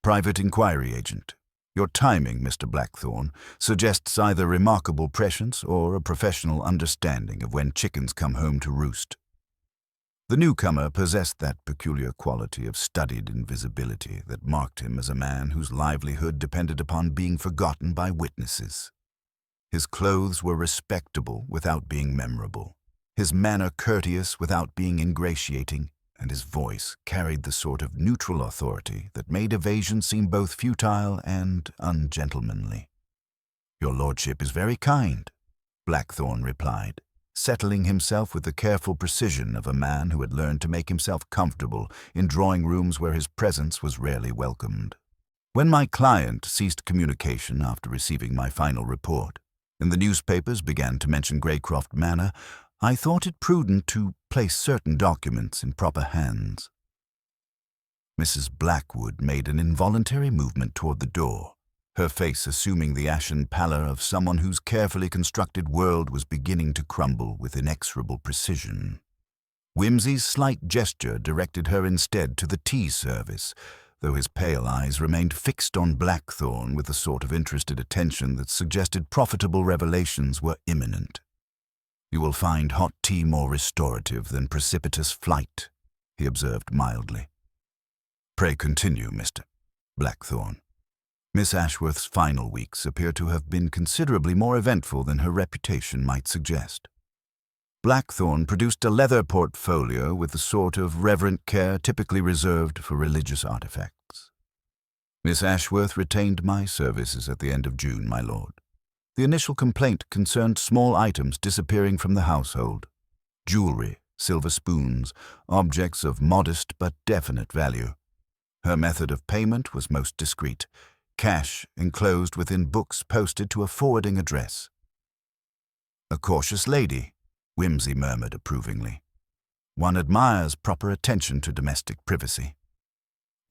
"Private inquiry agent. Your timing, Mr. Blackthorne, suggests either remarkable prescience or a professional understanding of when chickens come home to roost." The newcomer possessed that peculiar quality of studied invisibility that marked him as a man whose livelihood depended upon being forgotten by witnesses. His clothes were respectable without being memorable, his manner courteous without being ingratiating, and his voice carried the sort of neutral authority that made evasion seem both futile and ungentlemanly. "Your lordship is very kind," Blackthorne replied, settling himself with the careful precision of a man who had learned to make himself comfortable in drawing-rooms where his presence was rarely welcomed. "When my client ceased communication after receiving my final report, and the newspapers began to mention Greycroft Manor, I thought it prudent to place certain documents in proper hands." Mrs. Blackwood made an involuntary movement toward the door, her face assuming the ashen pallor of someone whose carefully constructed world was beginning to crumble with inexorable precision. Whimsy's slight gesture directed her instead to the tea service, though his pale eyes remained fixed on Blackthorne with a sort of interested attention that suggested profitable revelations were imminent. "You will find hot tea more restorative than precipitous flight," he observed mildly. "Pray continue, Mr. Blackthorne." Miss Ashworth's final weeks appear to have been considerably more eventful than her reputation might suggest. Blackthorne produced a leather portfolio with the sort of reverent care typically reserved for religious artifacts. "Miss Ashworth retained my services at the end of June, my lord. The initial complaint concerned small items disappearing from the household: jewelry, silver spoons, objects of modest but definite value. Her method of payment was most discreet: cash enclosed within books posted to a forwarding address." "A cautious lady," Whimsy murmured approvingly. "One admires proper attention to domestic privacy."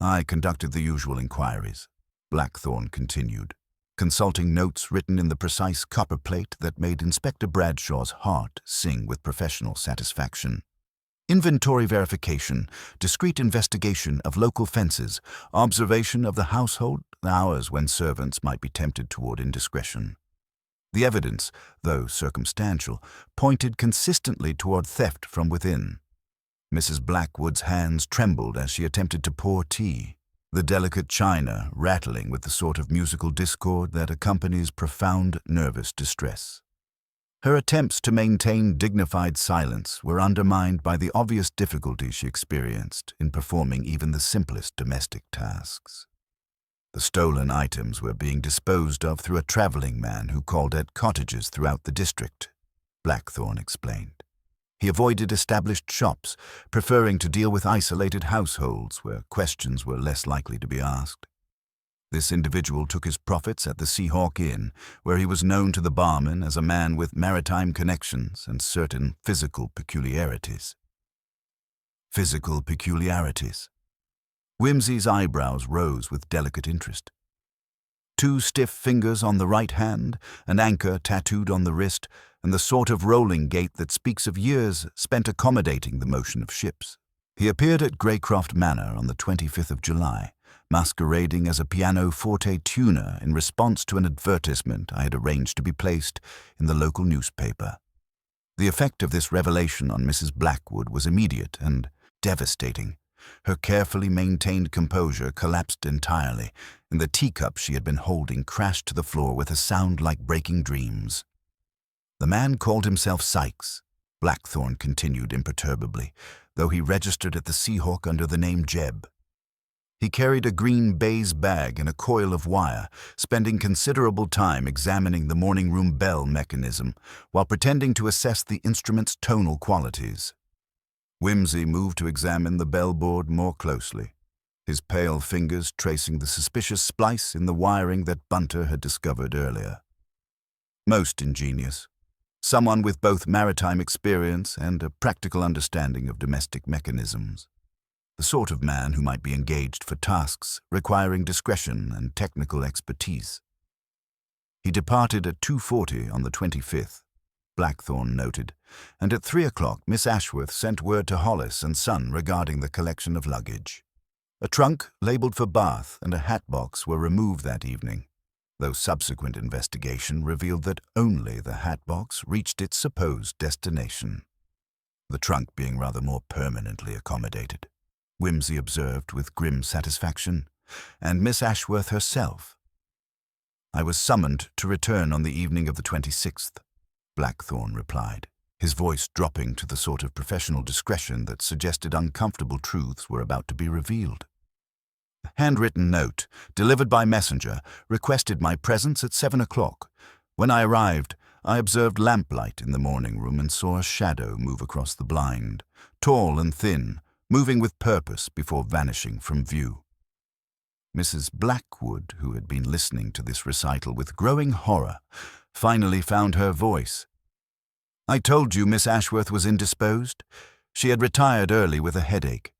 "I conducted the usual inquiries," Blackthorne continued, consulting notes written in the precise copperplate that made Inspector Bradshaw's heart sing with professional satisfaction. "Inventory verification, discreet investigation of local fences, observation of the household, hours when servants might be tempted toward indiscretion. The evidence, though circumstantial, pointed consistently toward theft from within." Mrs. Blackwood's hands trembled as she attempted to pour tea, the delicate china rattling with the sort of musical discord that accompanies profound nervous distress. Her attempts to maintain dignified silence were undermined by the obvious difficulty she experienced in performing even the simplest domestic tasks. The stolen items were being disposed of through a traveling man who called at cottages throughout the district, Blackthorne explained. He avoided established shops, preferring to deal with isolated households where questions were less likely to be asked. This individual took his profits at the Seahawk Inn, where he was known to the barman as a man with maritime connections and certain physical peculiarities. physical peculiarities. Whimsy's eyebrows rose with delicate interest. 2 stiff fingers on the right hand, an anchor tattooed on the wrist, and the sort of rolling gait that speaks of years spent accommodating the motion of ships. He appeared at Greycroft Manor on the 25th of July, masquerading as a pianoforte tuner in response to an advertisement I had arranged to be placed in the local newspaper. The effect of this revelation on Mrs. Blackwood was immediate and devastating. Her carefully maintained composure collapsed entirely, and the teacup she had been holding crashed to the floor with a sound like breaking dreams. "The man called himself Sykes," Blackthornne continued imperturbably, though he registered at the Seahawk under the name Jeb. He carried a green baize bag and a coil of wire, spending considerable time examining the morning room bell mechanism while pretending to assess the instrument's tonal qualities. Whimsy moved to examine the bell board more closely, his pale fingers tracing the suspicious splice in the wiring that Bunter had discovered earlier. Most ingenious. Someone with both maritime experience and a practical understanding of domestic mechanisms. The sort of man who might be engaged for tasks requiring discretion and technical expertise. He departed at 2:40 on the 25th, Blackthornne noted, and at 3 o'clock Miss Ashworth sent word to Hollis and Son regarding the collection of luggage. A trunk labelled for Bath and a hat box were removed that evening, though subsequent investigation revealed that only the hat box reached its supposed destination, the trunk being rather more permanently accommodated, Whimsy observed with grim satisfaction, and Miss Ashworth herself. "I was summoned to return on the evening of the 26th, Blackthornne replied, his voice dropping to the sort of professional discretion that suggested uncomfortable truths were about to be revealed. A handwritten note, delivered by messenger, requested my presence at 7 o'clock. When I arrived, I observed lamplight in the morning room and saw a shadow move across the blind, tall and thin, moving with purpose before vanishing from view." Mrs. Blackwood, who had been listening to this recital with growing horror, finally found her voice. "I told you Miss Ashworth was indisposed. She had retired early with a headache."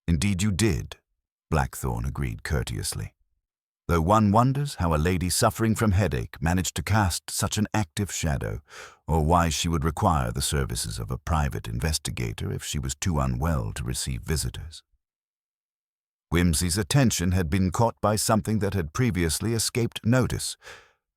"Indeed you did," Blackthornne agreed courteously, though one wonders how a lady suffering from headache managed to cast such an active shadow, or why she would require the services of a private investigator if she was too unwell to receive visitors. Whimsy's attention had been caught by something that had previously escaped notice.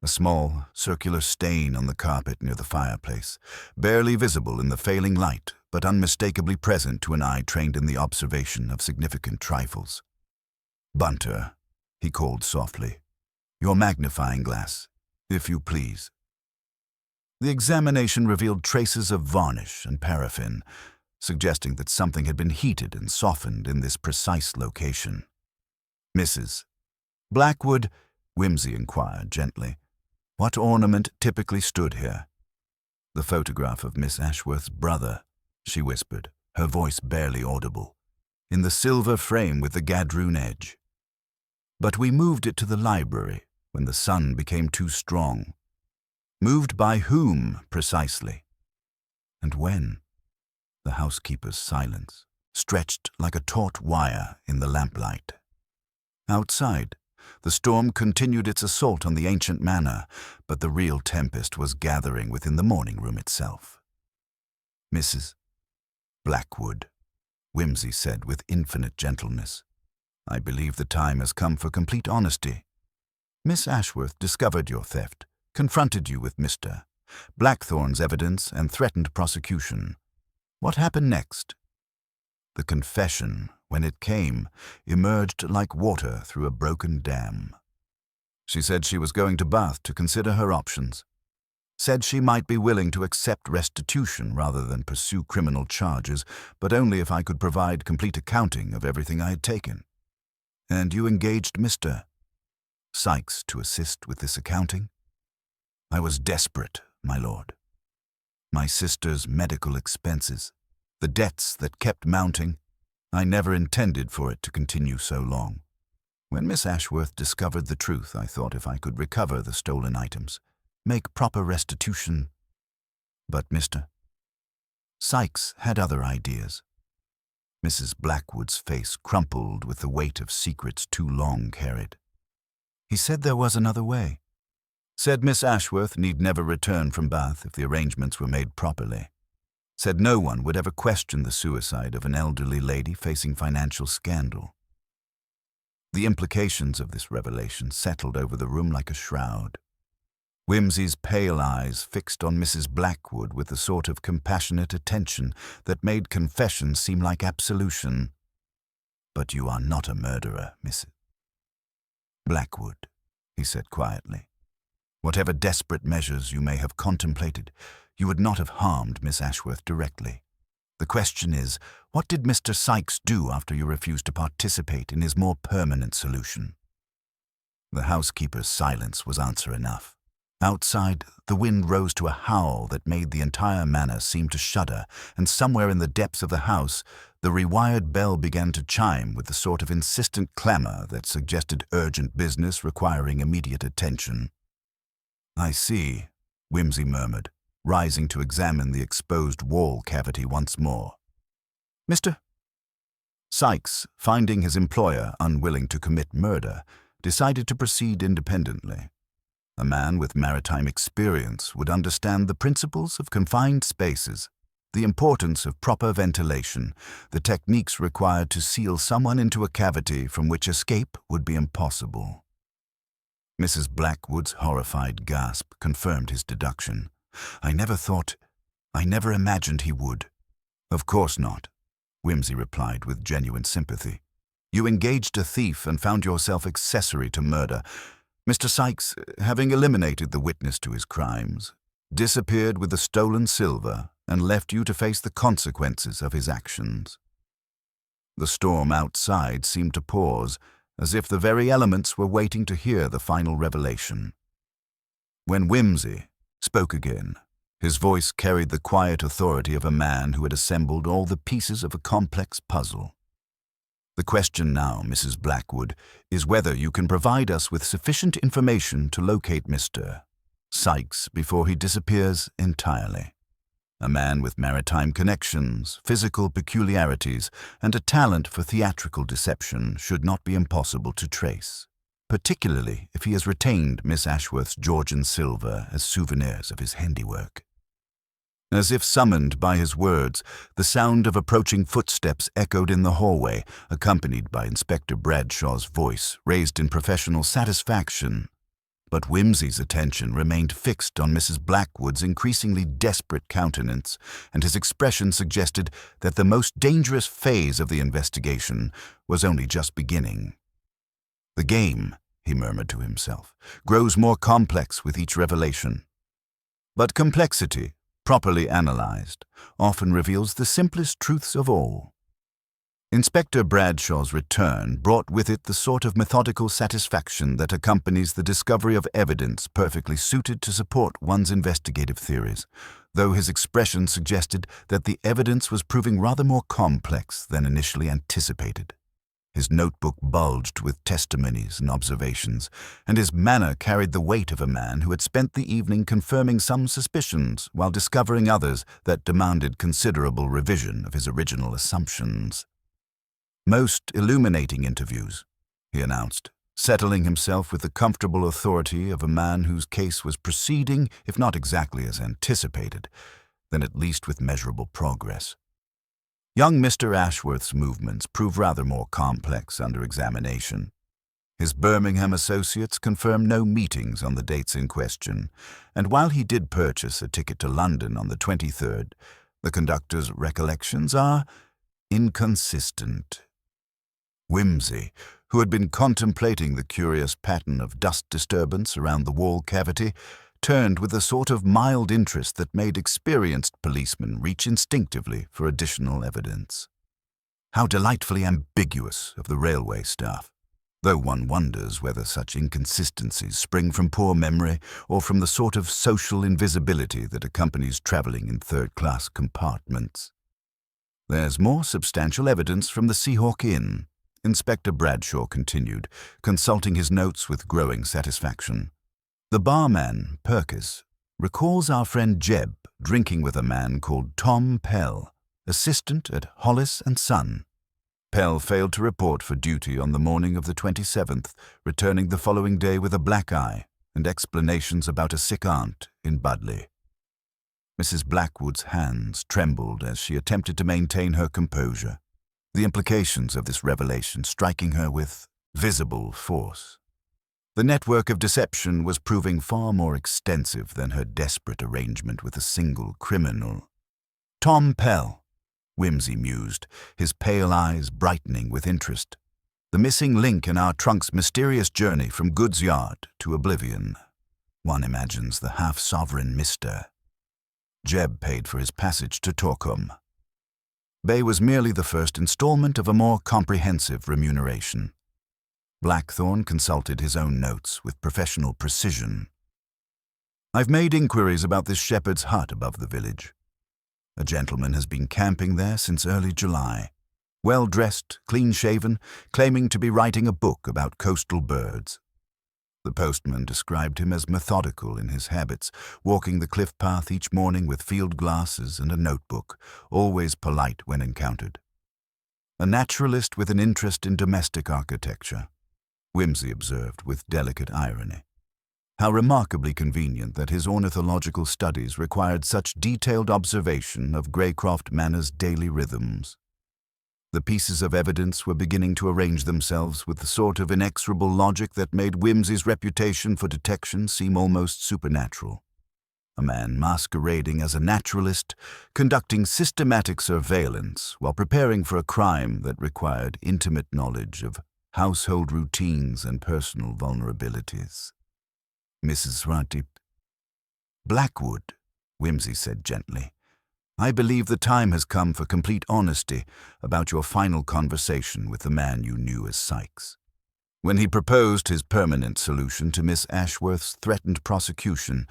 A small, circular stain on the carpet near the fireplace, barely visible in the failing light, but unmistakably present to an eye trained in the observation of significant trifles. "Bunter," he called softly, "your magnifying glass, if you please." The examination revealed traces of varnish and paraffin, suggesting that something had been heated and softened in this precise location. "Mrs. Blackwood," Whimsy inquired gently, "what ornament typically stood here?" "The photograph of Miss Ashworth's brother," she whispered, her voice barely audible, "in the silver frame with the gadroon edge. But we moved it to the library when the sun became too strong." "Moved by whom, precisely? And when?" The housekeeper's silence stretched like a taut wire in the lamplight. Outside, the storm continued its assault on the ancient manor, but the real tempest was gathering within the morning room itself. "Mrs. Blackwood," Whimsy said with infinite gentleness, "I believe the time has come for complete honesty. Miss Ashworth discovered your theft, confronted you with Mr. Blackthornne's evidence and threatened prosecution. What happened next?" The confession, when it came, emerged like water through a broken dam. She said she was going to Bath to consider her options. Said she might be willing to accept restitution rather than pursue criminal charges, but only if I could provide complete accounting of everything I had taken. "And you engaged Mr. Sykes to assist with this accounting?" "I was desperate, my lord. My sister's medical expenses, the debts that kept mounting, I never intended for it to continue so long. When Miss Ashworth discovered the truth, I thought if I could recover the stolen items, make proper restitution. But Mr. Sykes had other ideas. Mrs. Blackwood's face crumpled with the weight of secrets too long carried. "He said there was another way. Said Miss Ashworth need never return from Bath if the arrangements were made properly. Said no one would ever question the suicide of an elderly lady facing financial scandal." The implications of this revelation settled over the room like a shroud. Whimsy's pale eyes fixed on Mrs. Blackwood with the sort of compassionate attention that made confession seem like absolution. "But you are not a murderer, Mrs. Blackwood," he said quietly. "Whatever desperate measures you may have contemplated, you would not have harmed Miss Ashworth directly. The question is, what did Mr. Sykes do after you refused to participate in his more permanent solution?" The housekeeper's silence was answer enough. Outside, the wind rose to a howl that made the entire manor seem to shudder, and somewhere in the depths of the house, the rewired bell began to chime with the sort of insistent clamor that suggested urgent business requiring immediate attention. "I see," Whimsy murmured, rising to examine the exposed wall cavity once more. "Mr. Sykes, finding his employer unwilling to commit murder, decided to proceed independently. A man with maritime experience would understand the principles of confined spaces, the importance of proper ventilation, the techniques required to seal someone into a cavity from which escape would be impossible." Mrs. Blackwood's horrified gasp confirmed his deduction. I never imagined he would." "Of course not," Whimsy replied with genuine sympathy. "You engaged a thief and found yourself accessory to murder. Mr. Sykes, having eliminated the witness to his crimes, disappeared with the stolen silver and left you to face the consequences of his actions." The storm outside seemed to pause, as if the very elements were waiting to hear the final revelation. When Whimsy spoke again, his voice carried the quiet authority of a man who had assembled all the pieces of a complex puzzle. "The question now, Mrs. Blackwood, is whether you can provide us with sufficient information to locate Mr. Sykes before he disappears entirely. A man with maritime connections, physical peculiarities, and a talent for theatrical deception should not be impossible to trace, particularly if he has retained Miss Ashworth's Georgian silver as souvenirs of his handiwork." As if summoned by his words, the sound of approaching footsteps echoed in the hallway, accompanied by Inspector Bradshaw's voice, raised in professional satisfaction. But Whimsy's attention remained fixed on Mrs. Blackwood's increasingly desperate countenance, and his expression suggested that the most dangerous phase of the investigation was only just beginning. "The game," he murmured to himself, "grows more complex with each revelation. But complexity, properly analyzed, often reveals the simplest truths of all." Inspector Bradshaw's return brought with it the sort of methodical satisfaction that accompanies the discovery of evidence perfectly suited to support one's investigative theories, though his expression suggested that the evidence was proving rather more complex than initially anticipated. His notebook bulged with testimonies and observations, and his manner carried the weight of a man who had spent the evening confirming some suspicions while discovering others that demanded considerable revision of his original assumptions. "Most illuminating interviews," he announced, settling himself with the comfortable authority of a man whose case was proceeding, if not exactly as anticipated, then at least with measurable progress. Young Mr. Ashworth's movements proved rather more complex under examination. His Birmingham associates confirmed no meetings on the dates in question, and while he did purchase a ticket to London on the 23rd, the conductor's recollections are inconsistent. Whimsy, who had been contemplating the curious pattern of dust disturbance around the wall cavity, turned with a sort of mild interest that made experienced policemen reach instinctively for additional evidence. How delightfully ambiguous of the railway staff, though one wonders whether such inconsistencies spring from poor memory or from the sort of social invisibility that accompanies travelling in third-class compartments. "There's more substantial evidence from the Seahawk Inn," Inspector Bradshaw continued, consulting his notes with growing satisfaction. "The barman, Perkis, recalls our friend Jebb drinking with a man called Tom Pell, assistant at Hollis and Son, Pell failed to report for duty on the morning of the 27th, returning the following day with a black eye and explanations about a sick aunt in Budley. Mrs. Blackwood's hands trembled as she attempted to maintain her composure, the implications of this revelation striking her with visible force. The network of deception was proving far more extensive than her desperate arrangement with a single criminal. Tom Pell, Whimsy mused, his pale eyes brightening with interest. The missing link in our trunk's mysterious journey from Goods Yard to oblivion. One imagines the half-sovereign Mr. Jeb paid for his passage to Torcombe. Bay was merely the first installment of a more comprehensive remuneration. Blackthornne consulted his own notes with professional precision. I've made inquiries about this shepherd's hut above the village. A gentleman has been camping there since early July, well-dressed, clean-shaven, claiming to be writing a book about coastal birds. The postman described him as methodical in his habits, walking the cliff path each morning with field glasses and a notebook, always polite when encountered. A naturalist with an interest in domestic architecture, Whimsy observed with delicate irony. How remarkably convenient that his ornithological studies required such detailed observation of Greycroft Manor's daily rhythms. The pieces of evidence were beginning to arrange themselves with the sort of inexorable logic that made Whimsy's reputation for detection seem almost supernatural. A man masquerading as a naturalist, conducting systematic surveillance while preparing for a crime that required intimate knowledge of household routines and personal vulnerabilities. Mrs. Ratip. Blackwood, Whimsy said gently. I believe the time has come for complete honesty about your final conversation with the man you knew as Sykes. When he proposed his permanent solution to Miss Ashworth's threatened prosecution,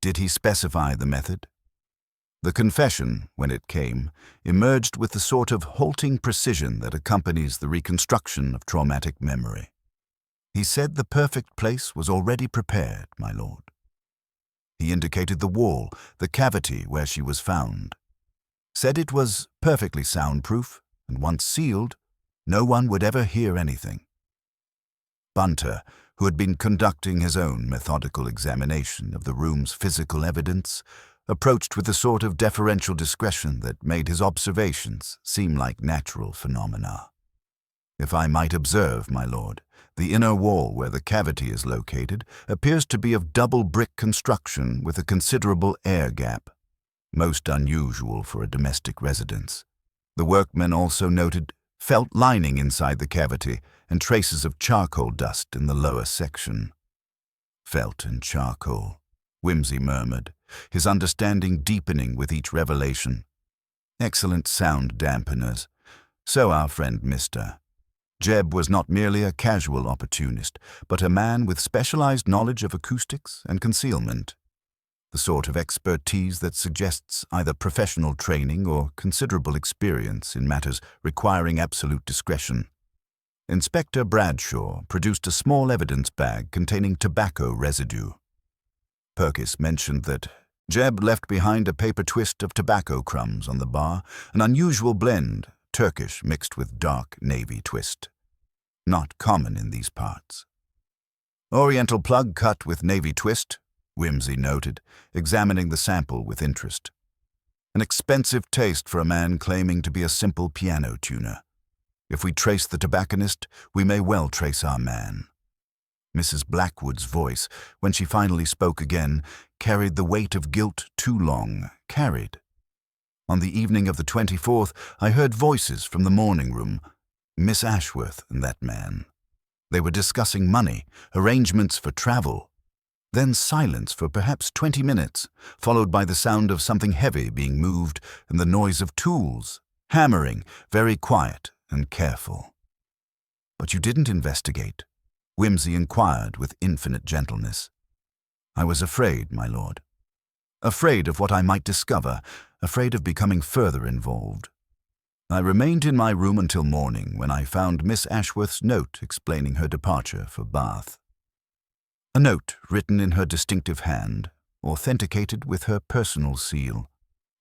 did he specify the method? The confession, when it came, emerged with the sort of halting precision that accompanies the reconstruction of traumatic memory. He said the perfect place was already prepared, my lord. He indicated the wall, the cavity where she was found. Said it was perfectly soundproof, and once sealed, no one would ever hear anything. Bunter, who had been conducting his own methodical examination of the room's physical evidence, approached with a sort of deferential discretion that made his observations seem like natural phenomena. If I might observe, my lord, the inner wall where the cavity is located appears to be of double brick construction with a considerable air gap, most unusual for a domestic residence. The workmen also noted felt lining inside the cavity and traces of charcoal dust in the lower section. Felt and charcoal, Whimsy murmured, his understanding deepening with each revelation. Excellent sound dampeners. So our friend Mr. Jeb was not merely a casual opportunist, but a man with specialized knowledge of acoustics and concealment. The sort of expertise that suggests either professional training or considerable experience in matters requiring absolute discretion. Inspector Bradshaw produced a small evidence bag containing tobacco residue. Purkis mentioned that Jeb left behind a paper twist of tobacco crumbs on the bar, an unusual blend, Turkish mixed with dark navy twist. Not common in these parts. Oriental plug cut with navy twist, Whimsy noted, examining the sample with interest. An expensive taste for a man claiming to be a simple piano tuner. If we trace the tobacconist, we may well trace our man. Mrs. Blackwood's voice, when she finally spoke again, carried the weight of guilt too long, carried. On the evening of the 24th, I heard voices from the morning room, Miss Ashworth and that man. They were discussing money, arrangements for travel. Then silence for perhaps 20 minutes, followed by the sound of something heavy being moved and the noise of tools, hammering, very quiet and careful. But you didn't investigate, Whimsy inquired with infinite gentleness. I was afraid, my lord. Afraid of what I might discover, afraid of becoming further involved. I remained in my room until morning, when I found Miss Ashworth's note explaining her departure for Bath. A note written in her distinctive hand, authenticated with her personal seal,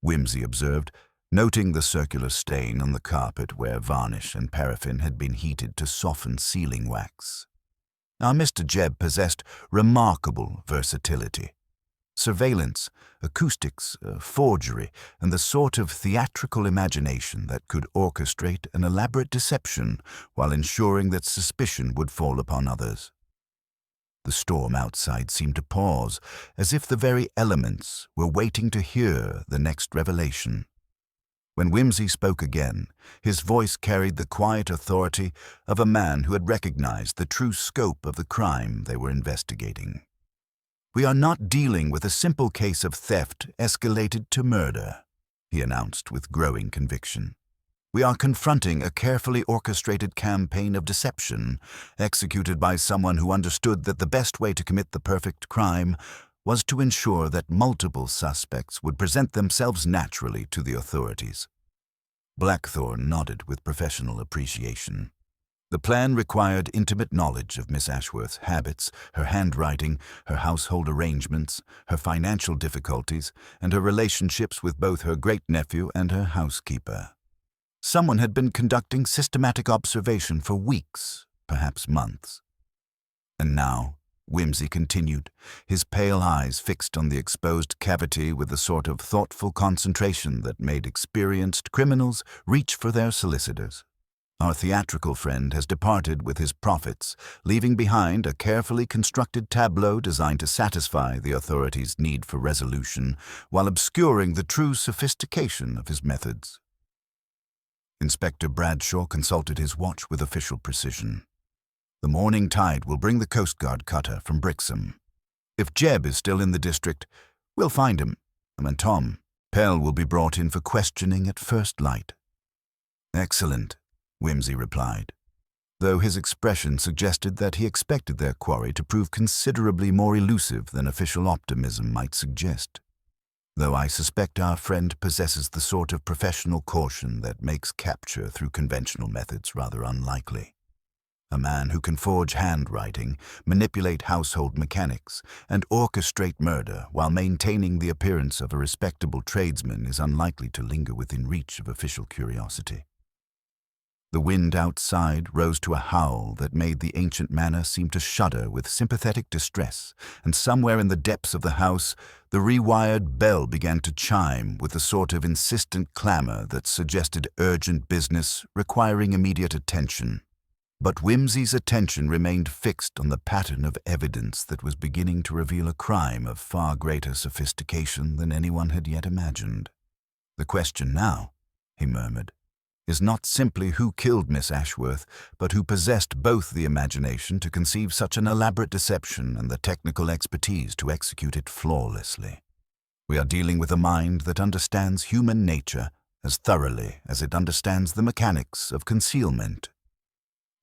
Whimsy observed, noting the circular stain on the carpet where varnish and paraffin had been heated to soften sealing wax. Our Mr. Jebb possessed remarkable versatility. Surveillance, acoustics, forgery, and the sort of theatrical imagination that could orchestrate an elaborate deception while ensuring that suspicion would fall upon others. The storm outside seemed to pause, as if the very elements were waiting to hear the next revelation. When Wimsey spoke again, his voice carried the quiet authority of a man who had recognized the true scope of the crime they were investigating. "We are not dealing with a simple case of theft escalated to murder," he announced with growing conviction. "We are confronting a carefully orchestrated campaign of deception, executed by someone who understood that the best way to commit the perfect crime was to ensure that multiple suspects would present themselves naturally to the authorities." Blackthornne nodded with professional appreciation. The plan required intimate knowledge of Miss Ashworth's habits, her handwriting, her household arrangements, her financial difficulties, and her relationships with both her great-nephew and her housekeeper. Someone had been conducting systematic observation for weeks, perhaps months. And now, Wimsey continued, his pale eyes fixed on the exposed cavity with the sort of thoughtful concentration that made experienced criminals reach for their solicitors. "Our theatrical friend has departed with his profits, leaving behind a carefully constructed tableau designed to satisfy the authorities' need for resolution, while obscuring the true sophistication of his methods." Inspector Bradshaw consulted his watch with official precision. "The morning tide will bring the Coast Guard cutter from Brixham. If Jebb is still in the district, we'll find him, and Tom Pell will be brought in for questioning at first light." "Excellent," Wimsey replied, though his expression suggested that he expected their quarry to prove considerably more elusive than official optimism might suggest. "Though I suspect our friend possesses the sort of professional caution that makes capture through conventional methods rather unlikely. A man who can forge handwriting, manipulate household mechanics, and orchestrate murder while maintaining the appearance of a respectable tradesman is unlikely to linger within reach of official curiosity." The wind outside rose to a howl that made the ancient manor seem to shudder with sympathetic distress, and somewhere in the depths of the house, the rewired bell began to chime with a sort of insistent clamor that suggested urgent business requiring immediate attention. But Wimsey's attention remained fixed on the pattern of evidence that was beginning to reveal a crime of far greater sophistication than anyone had yet imagined. "The question now," he murmured, "is not simply who killed Miss Ashworth, but who possessed both the imagination to conceive such an elaborate deception and the technical expertise to execute it flawlessly. We are dealing with a mind that understands human nature as thoroughly as it understands the mechanics of concealment."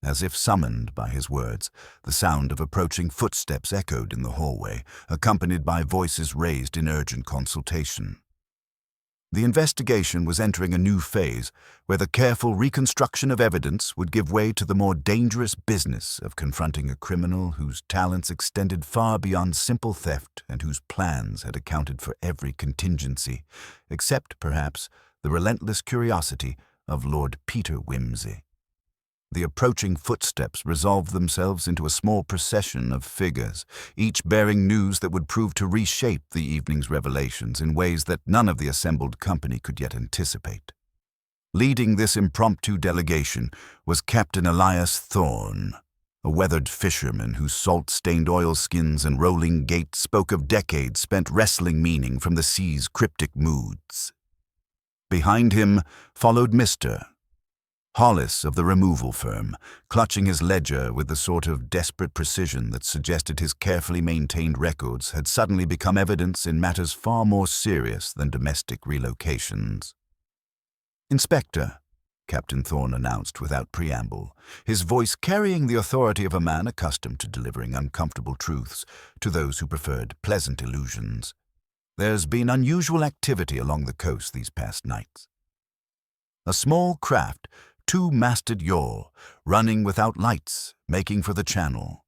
As if summoned by his words, the sound of approaching footsteps echoed in the hallway, accompanied by voices raised in urgent consultation. The investigation was entering a new phase, where the careful reconstruction of evidence would give way to the more dangerous business of confronting a criminal whose talents extended far beyond simple theft and whose plans had accounted for every contingency, except, perhaps, the relentless curiosity of Lord Peter Wimsey. The approaching footsteps resolved themselves into a small procession of figures, each bearing news that would prove to reshape the evening's revelations in ways that none of the assembled company could yet anticipate. Leading this impromptu delegation was Captain Elias Thorne, a weathered fisherman whose salt-stained oilskins and rolling gait spoke of decades spent wresting meaning from the sea's cryptic moods. Behind him followed Mr. Hollis of the removal firm, clutching his ledger with the sort of desperate precision that suggested his carefully maintained records had suddenly become evidence in matters far more serious than domestic relocations. "Inspector," Captain Thorne announced without preamble, his voice carrying the authority of a man accustomed to delivering uncomfortable truths to those who preferred pleasant illusions. "There's been unusual activity along the coast these past nights. A small craft, two-masted yawl, running without lights, making for the channel.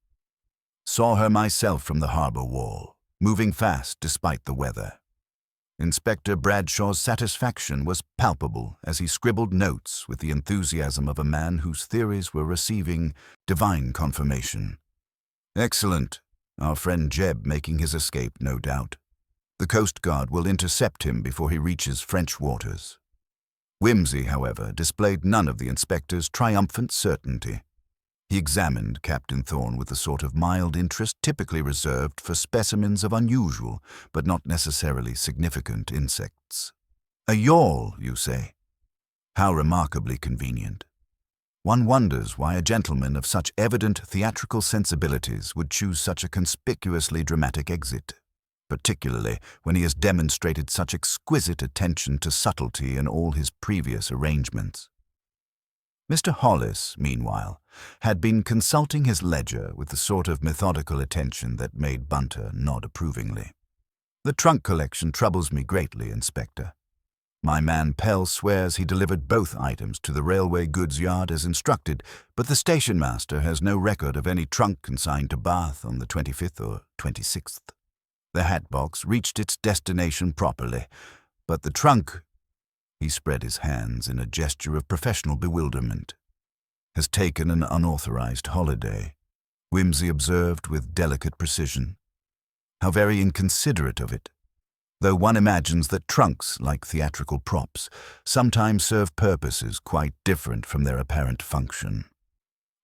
Saw her myself from the harbor wall, moving fast despite the weather. Inspector Bradshaw's satisfaction was palpable as he scribbled notes with the enthusiasm of a man whose theories were receiving divine confirmation. "Excellent. Our friend Jeb making his escape, no doubt. The Coast Guard will intercept him before he reaches French waters." Whimsy, however, displayed none of the inspector's triumphant certainty. He examined Captain Thorne with the sort of mild interest typically reserved for specimens of unusual, but not necessarily significant insects. "A yawl, you say? How remarkably convenient. One wonders why a gentleman of such evident theatrical sensibilities would choose such a conspicuously dramatic exit, particularly when he has demonstrated such exquisite attention to subtlety in all his previous arrangements." Mr. Hollis, meanwhile, had been consulting his ledger with the sort of methodical attention that made Bunter nod approvingly. "The trunk collection troubles me greatly, Inspector. My man Pell swears he delivered both items to the railway goods yard as instructed, but the station master has no record of any trunk consigned to Bath on the 25th or 26th. The hat box reached its destination properly, but the trunk—" he spread his hands in a gesture of professional bewilderment. "Has taken an unauthorized holiday," Whimsy observed with delicate precision. "How very inconsiderate of it, though one imagines that trunks, like theatrical props, sometimes serve purposes quite different from their apparent function."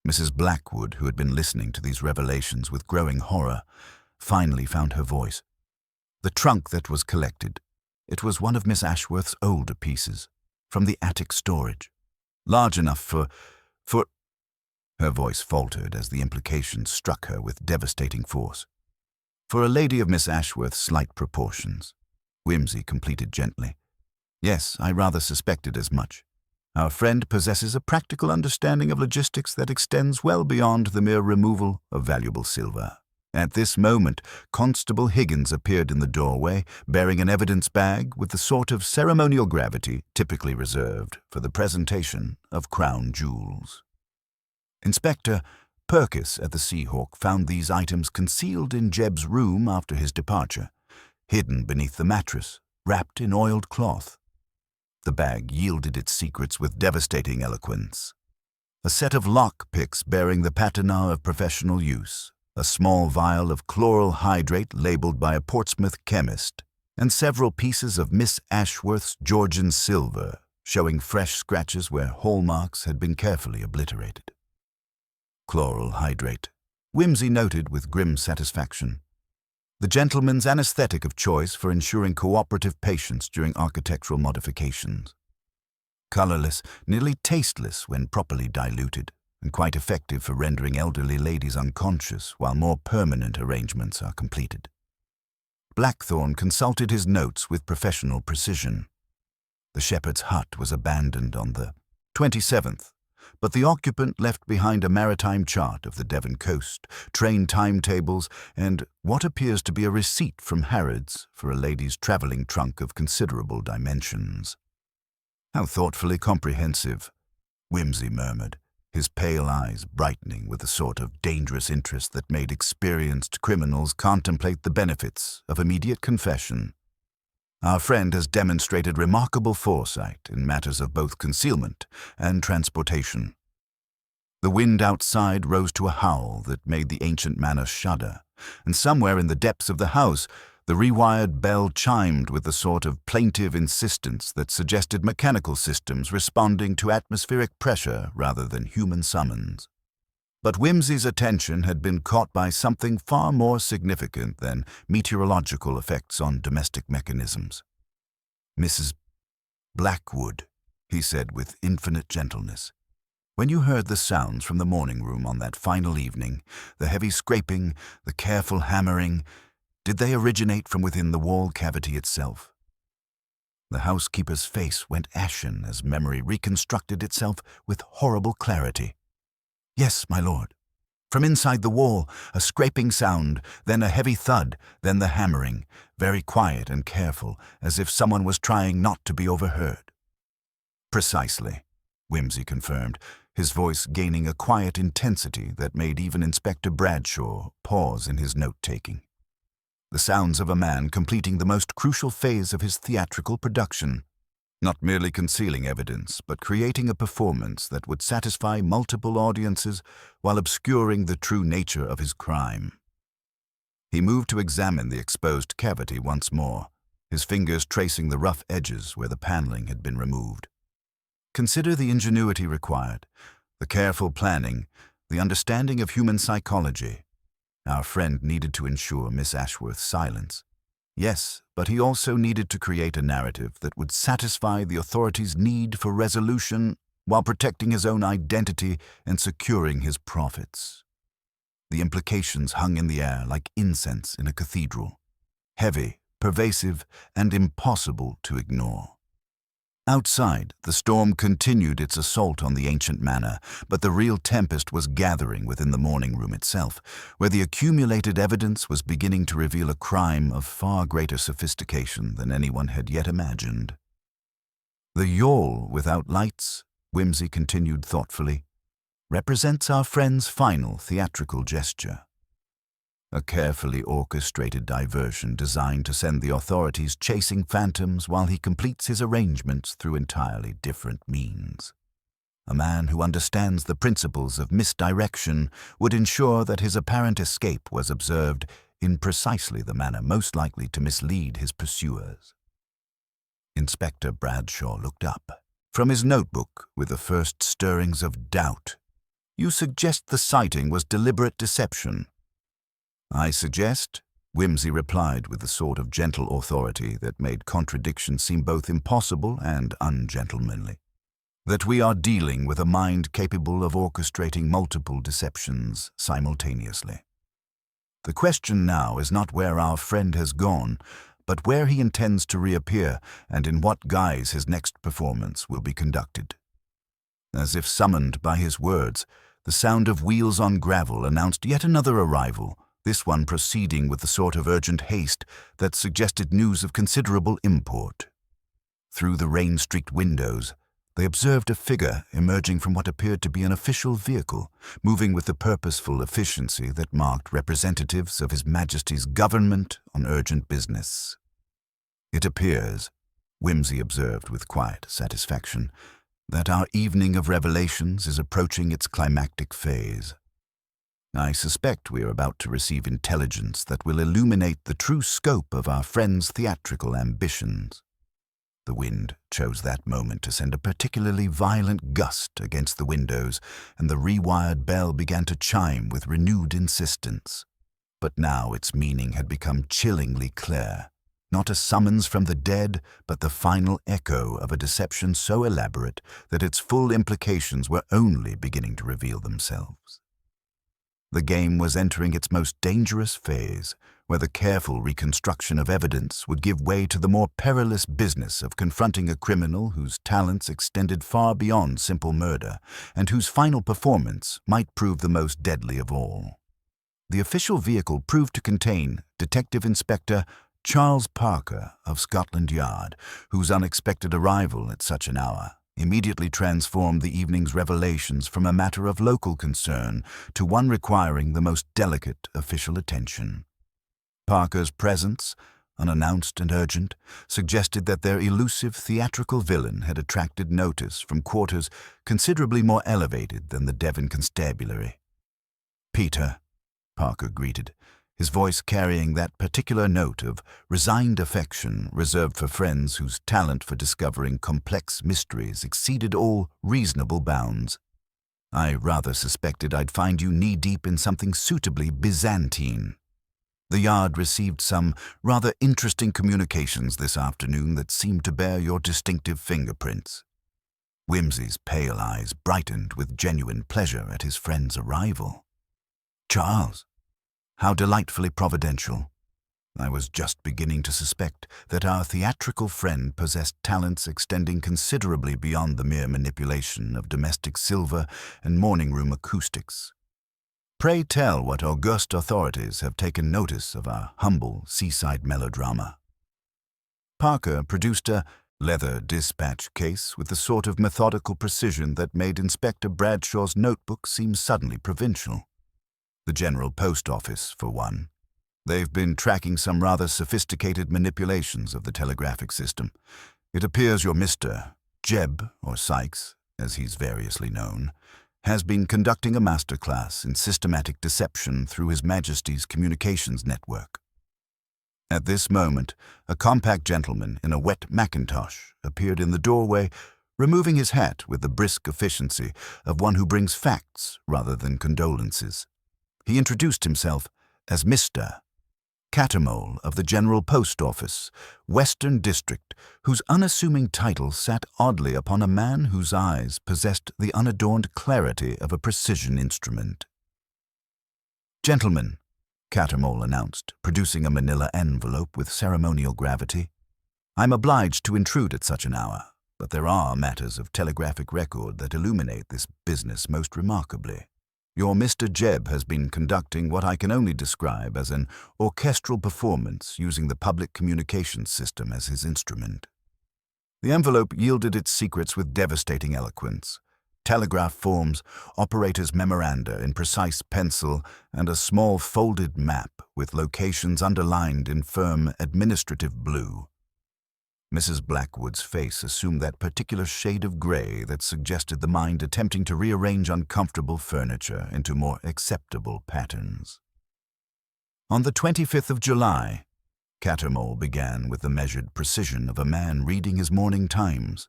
Mrs. Blackwood, who had been listening to these revelations with growing horror, finally found her voice. "The trunk that was collected, it was one of Miss Ashworth's older pieces, from the attic storage. Large enough for... Her voice faltered as the implication struck her with devastating force. "For a lady of Miss Ashworth's slight proportions," Whimsy completed gently. "Yes, I rather suspected as much. Our friend possesses a practical understanding of logistics that extends well beyond the mere removal of valuable silver." At this moment, Constable Higgins appeared in the doorway, bearing an evidence bag with the sort of ceremonial gravity typically reserved for the presentation of crown jewels. Inspector Purkis at the Seahawk found these items concealed in Jeb's room after his departure, hidden beneath the mattress, wrapped in oiled cloth. The bag yielded its secrets with devastating eloquence. A set of lock picks bearing the patina of professional use, a small vial of chloral hydrate labeled by a Portsmouth chemist, and several pieces of Miss Ashworth's Georgian silver, showing fresh scratches where hallmarks had been carefully obliterated. Chloral hydrate, Whimsy noted with grim satisfaction. The gentleman's anesthetic of choice for ensuring cooperative patience during architectural modifications. Colorless, nearly tasteless when properly diluted, and quite effective for rendering elderly ladies unconscious while more permanent arrangements are completed. Blackthornne consulted his notes with professional precision. The shepherd's hut was abandoned on the 27th, but the occupant left behind a maritime chart of the Devon coast, train timetables, and what appears to be a receipt from Harrods for a lady's travelling trunk of considerable dimensions. "How thoughtfully comprehensive," Whimsy murmured, his pale eyes brightening with the sort of dangerous interest that made experienced criminals contemplate the benefits of immediate confession. "Our friend has demonstrated remarkable foresight in matters of both concealment and transportation." The wind outside rose to a howl that made the ancient manor shudder, and somewhere in the depths of the house the rewired bell chimed with the sort of plaintive insistence that suggested mechanical systems responding to atmospheric pressure rather than human summons. But Whimsy's attention had been caught by something far more significant than meteorological effects on domestic mechanisms. "Mrs. Blackwood," he said with infinite gentleness, "when you heard the sounds from the morning room on that final evening, the heavy scraping, the careful hammering, did they originate from within the wall cavity itself?" The housekeeper's face went ashen as memory reconstructed itself with horrible clarity. "Yes, my lord. From inside the wall, a scraping sound, then a heavy thud, then the hammering, very quiet and careful, as if someone was trying not to be overheard." "Precisely," Whimsy confirmed, his voice gaining a quiet intensity that made even Inspector Bradshaw pause in his note-taking. the sounds of a man completing the most crucial phase of his theatrical production, not merely concealing evidence, but creating a performance that would satisfy multiple audiences while obscuring the true nature of his crime. He moved to examine the exposed cavity once more, his fingers tracing the rough edges where the paneling had been removed. Consider the ingenuity required, the careful planning, the understanding of human psychology. Our friend needed to ensure Miss Ashworth's silence. Yes, but he also needed to create a narrative that would satisfy the authorities' need for resolution while protecting his own identity and securing his profits. The implications hung in the air like incense in a cathedral, heavy, pervasive, and impossible to ignore. Outside, the storm continued its assault on the ancient manor, but the real tempest was gathering within the morning room itself, where the accumulated evidence was beginning to reveal a crime of far greater sophistication than anyone had yet imagined. The yawl without lights, Whimsy continued thoughtfully, represents our friend's final theatrical gesture. A carefully orchestrated diversion designed to send the authorities chasing phantoms while he completes his arrangements through entirely different means. A man who understands the principles of misdirection would ensure that his apparent escape was observed in precisely the manner most likely to mislead his pursuers. Inspector Bradshaw looked up from his notebook with the first stirrings of doubt. "You suggest the sighting was deliberate deception?" "I suggest," Whimsy replied with the sort of gentle authority that made contradiction seem both impossible and ungentlemanly, "that we are dealing with a mind capable of orchestrating multiple deceptions simultaneously. The question now is not where our friend has gone, but where he intends to reappear and in what guise his next performance will be conducted." As if summoned by his words, the sound of wheels on gravel announced yet another arrival, this one proceeding with the sort of urgent haste that suggested news of considerable import. Through the rain-streaked windows, they observed a figure emerging from what appeared to be an official vehicle, moving with the purposeful efficiency that marked representatives of His Majesty's government on urgent business. "It appears," Whimsy observed with quiet satisfaction, "that our evening of revelations is approaching its climactic phase. I suspect we are about to receive intelligence that will illuminate the true scope of our friend's theatrical ambitions." The wind chose that moment to send a particularly violent gust against the windows, and the rewired bell began to chime with renewed insistence. But now its meaning had become chillingly clear. Not a summons from the dead, but the final echo of a deception so elaborate that its full implications were only beginning to reveal themselves. The game was entering its most dangerous phase, where the careful reconstruction of evidence would give way to the more perilous business of confronting a criminal whose talents extended far beyond simple murder, and whose final performance might prove the most deadly of all. The official vehicle proved to contain Detective Inspector Charles Parker of Scotland Yard, whose unexpected arrival at such an hour immediately transformed the evening's revelations from a matter of local concern to one requiring the most delicate official attention. Parker's presence, unannounced and urgent, suggested that their elusive theatrical villain had attracted notice from quarters considerably more elevated than the Devon Constabulary. "Peter," Parker greeted, his voice carrying that particular note of resigned affection reserved for friends whose talent for discovering complex mysteries exceeded all reasonable bounds. "I rather suspected I'd find you knee-deep in something suitably Byzantine. The Yard received some rather interesting communications this afternoon that seemed to bear your distinctive fingerprints." Whimsy's pale eyes brightened with genuine pleasure at his friend's arrival. "Charles, how delightfully providential. I was just beginning to suspect that our theatrical friend possessed talents extending considerably beyond the mere manipulation of domestic silver and morning-room acoustics. Pray tell what august authorities have taken notice of our humble seaside melodrama." Parker produced a leather dispatch case with the sort of methodical precision that made Inspector Bradshaw's notebook seem suddenly provincial. "The General Post Office, for one." They've been tracking some rather sophisticated manipulations of the telegraphic system. It appears your Mr. Jebb, or Sykes, as he's variously known, has been conducting a masterclass in systematic deception through His Majesty's communications network. At this moment, a compact gentleman in a wet mackintosh appeared in the doorway, removing his hat with the brisk efficiency of one who brings facts rather than condolences. He introduced himself as Mr. Catamole of the General Post Office, Western District, whose unassuming title sat oddly upon a man whose eyes possessed the unadorned clarity of a precision instrument. "Gentlemen," Catamole announced, producing a manila envelope with ceremonial gravity, "I'm obliged to intrude at such an hour, but there are matters of telegraphic record that illuminate this business most remarkably. Your Mr. Jebb has been conducting what I can only describe as an orchestral performance using the public communications system as his instrument." The envelope yielded its secrets with devastating eloquence. Telegraph forms, operators' memoranda in precise pencil, and a small folded map with locations underlined in firm administrative blue. Mrs. Blackwood's face assumed that particular shade of gray that suggested the mind attempting to rearrange uncomfortable furniture into more acceptable patterns. On the 25th of July, Catamole began with the measured precision of a man reading his morning Times.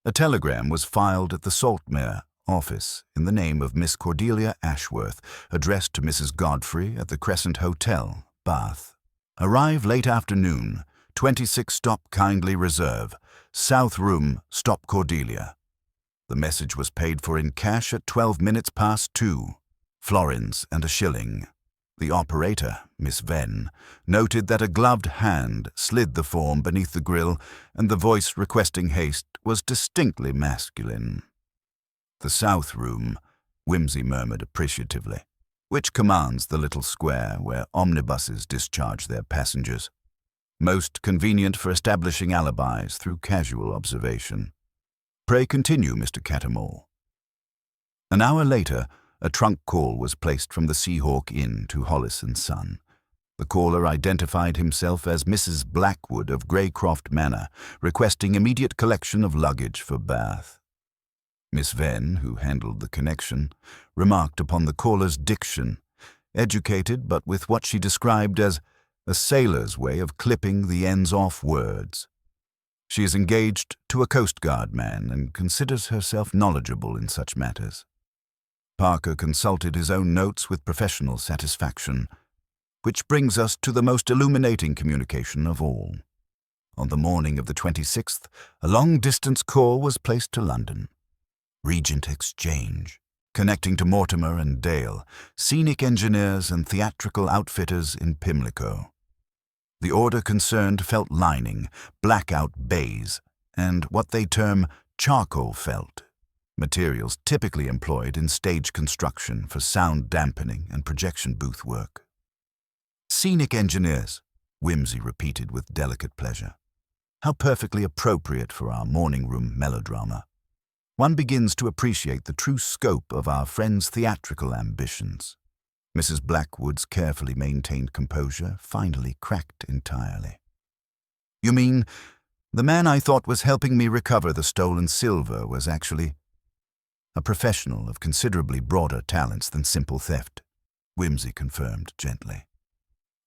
A telegram was filed at the Saltmere office in the name of Miss Cordelia Ashworth, addressed to Mrs. Godfrey at the Crescent Hotel, Bath. "Arrive late afternoon. 26 stop kindly reserve. South room, stop Cordelia." The message was paid for in cash at 12 minutes past 2, florins and a shilling. The operator, Miss Venn, noted that a gloved hand slid the form beneath the grill, and the voice requesting haste was distinctly masculine. "The south room," Whimsy murmured appreciatively, "which commands the little square where omnibuses discharge their passengers. Most convenient for establishing alibis through casual observation. Pray continue, Mr. Catamole." An hour later, a trunk call was placed from the Seahawk Inn to Hollis & Son. The caller identified himself as Mrs. Blackwood of Greycroft Manor, requesting immediate collection of luggage for Bath. Miss Venn, who handled the connection, remarked upon the caller's diction, educated but with what she described as a sailor's way of clipping the ends off words. She is engaged to a Coast Guard man and considers herself knowledgeable in such matters. Parker consulted his own notes with professional satisfaction, which brings us to the most illuminating communication of all. On the morning of the 26th, a long-distance call was placed to London. Regent Exchange, connecting to Mortimer and Dale, scenic engineers and theatrical outfitters in Pimlico. The order concerned felt lining, blackout baize, and what they term charcoal felt, materials typically employed in stage construction for sound dampening and projection booth work. "Scenic engineers," Whimsy repeated with delicate pleasure. "How perfectly appropriate for our morning room melodrama. One begins to appreciate the true scope of our friend's theatrical ambitions." Mrs. Blackwood's carefully maintained composure finally cracked entirely. "You mean, the man I thought was helping me recover the stolen silver was actually a professional of considerably broader talents than simple theft," Whimsy confirmed gently.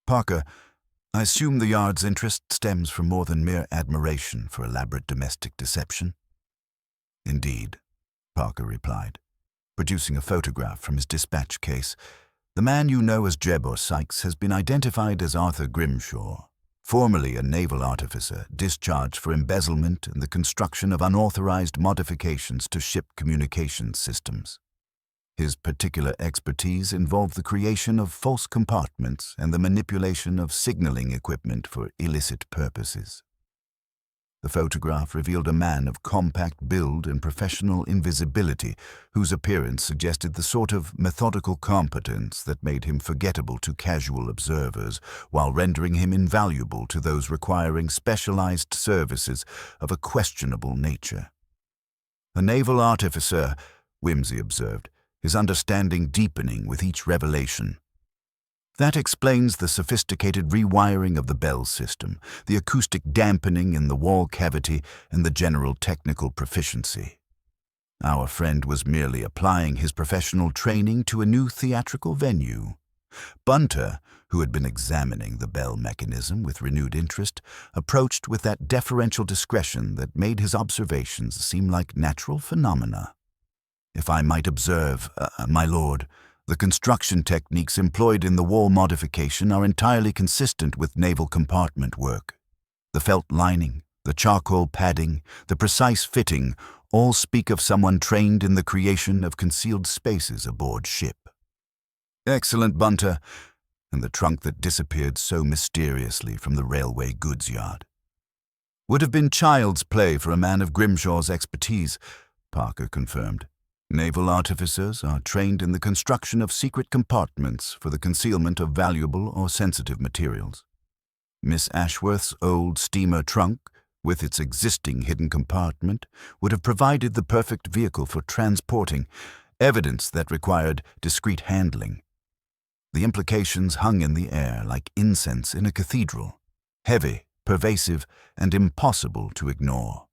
"Parker, I assume the Yard's interest stems from more than mere admiration for elaborate domestic deception?" "Indeed," Parker replied, producing a photograph from his dispatch case. "The man you know as Jebb or Sykes has been identified as Arthur Grimshaw, formerly a naval artificer discharged for embezzlement and the construction of unauthorized modifications to ship communications systems. His particular expertise involved the creation of false compartments and the manipulation of signaling equipment for illicit purposes." The photograph revealed a man of compact build and professional invisibility, whose appearance suggested the sort of methodical competence that made him forgettable to casual observers, while rendering him invaluable to those requiring specialized services of a questionable nature. "A naval artificer," Whimsy observed, his understanding deepening with each revelation. That explains the sophisticated rewiring of the bell system, the acoustic dampening in the wall cavity, and the general technical proficiency. Our friend was merely applying his professional training to a new theatrical venue. Bunter, who had been examining the bell mechanism with renewed interest, approached with that deferential discretion that made his observations seem like natural phenomena. "If I might observe, my lord, the construction techniques employed in the wall modification are entirely consistent with naval compartment work. The felt lining, the charcoal padding, the precise fitting all speak of someone trained in the creation of concealed spaces aboard ship." "Excellent, Bunter," and the trunk that disappeared so mysteriously from the railway goods yard. "Would have been child's play for a man of Grimshaw's expertise," Parker confirmed. "Naval artificers are trained in the construction of secret compartments for the concealment of valuable or sensitive materials. Miss Ashworth's old steamer trunk, with its existing hidden compartment, would have provided the perfect vehicle for transporting evidence that required discreet handling. The implications hung in the air like incense in a cathedral, heavy, pervasive, and impossible to ignore.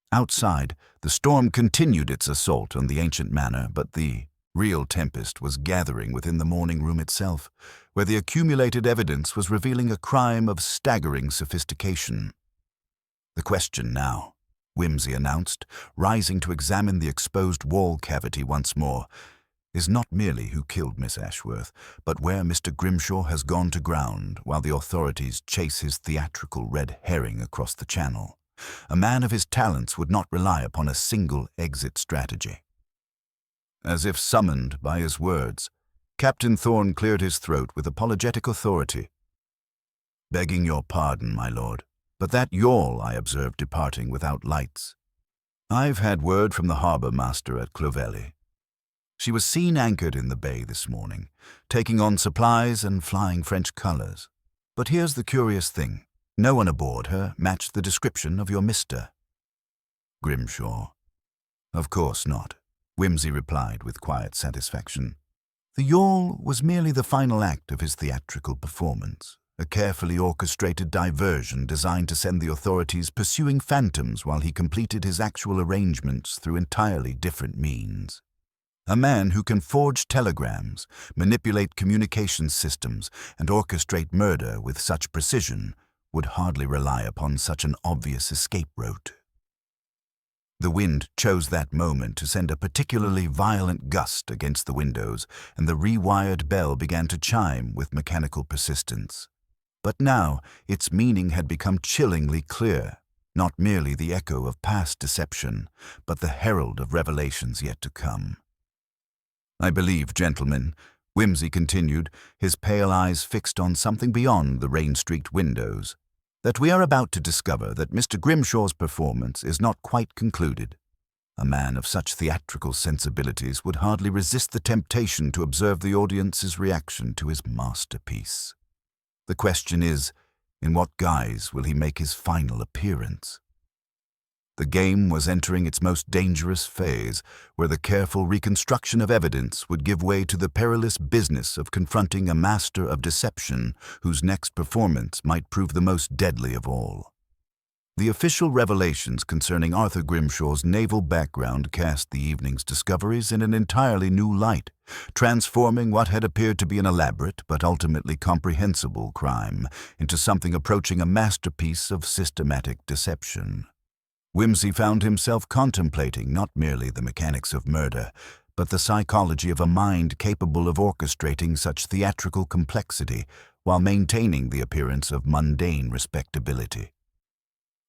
Outside, the storm continued its assault on the ancient manor, but the real tempest was gathering within the morning room itself, where the accumulated evidence was revealing a crime of staggering sophistication. "The question now," Whimsy announced, rising to examine the exposed wall cavity once more, "is not merely who killed Miss Ashworth, but where Mr. Grimshaw has gone to ground while the authorities chase his theatrical red herring across the channel. A man of his talents would not rely upon a single exit strategy." As if summoned by his words, Captain Thorne cleared his throat with apologetic authority. "Begging your pardon, my lord, but that yawl I observed departing without lights. I've had word from the harbour master at Clovelly. She was seen anchored in the bay this morning, taking on supplies and flying French colours. But here's the curious thing. No one aboard her matched the description of your Mr. Grimshaw." "Of course not," Whimsy replied with quiet satisfaction. "The yawl was merely the final act of his theatrical performance, a carefully orchestrated diversion designed to send the authorities pursuing phantoms while he completed his actual arrangements through entirely different means. A man who can forge telegrams, manipulate communication systems, and orchestrate murder with such precision would hardly rely upon such an obvious escape route." The wind chose that moment to send a particularly violent gust against the windows, and the rewired bell began to chime with mechanical persistence. But now its meaning had become chillingly clear, not merely the echo of past deception, but the herald of revelations yet to come. "I believe, gentlemen," Whimsy continued, his pale eyes fixed on something beyond the rain-streaked windows, "that we are about to discover that Mr. Grimshaw's performance is not quite concluded. A man of such theatrical sensibilities would hardly resist the temptation to observe the audience's reaction to his masterpiece. The question is, in what guise will he make his final appearance?" The game was entering its most dangerous phase, where the careful reconstruction of evidence would give way to the perilous business of confronting a master of deception whose next performance might prove the most deadly of all. The official revelations concerning Arthur Grimshaw's naval background cast the evening's discoveries in an entirely new light, transforming what had appeared to be an elaborate but ultimately comprehensible crime into something approaching a masterpiece of systematic deception. Whimsy found himself contemplating not merely the mechanics of murder, but the psychology of a mind capable of orchestrating such theatrical complexity while maintaining the appearance of mundane respectability.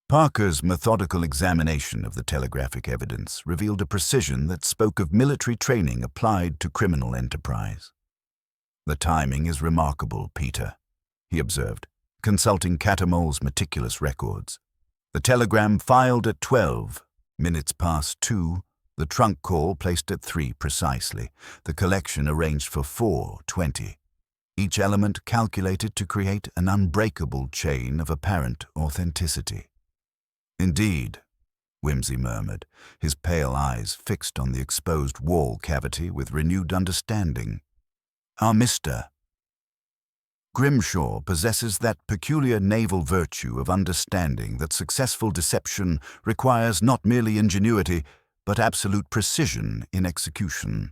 Parker's methodical examination of the telegraphic evidence revealed a precision that spoke of military training applied to criminal enterprise. "The timing is remarkable, Peter," he observed, consulting Catamole's meticulous records. "The telegram filed at 12 minutes past 2, the trunk call placed at 3 precisely, the collection arranged for 4:20. Each element calculated to create an unbreakable chain of apparent authenticity." "Indeed," Whimsy murmured, his pale eyes fixed on the exposed wall cavity with renewed understanding. "Our Mr. Grimshaw possesses that peculiar naval virtue of understanding that successful deception requires not merely ingenuity, but absolute precision in execution.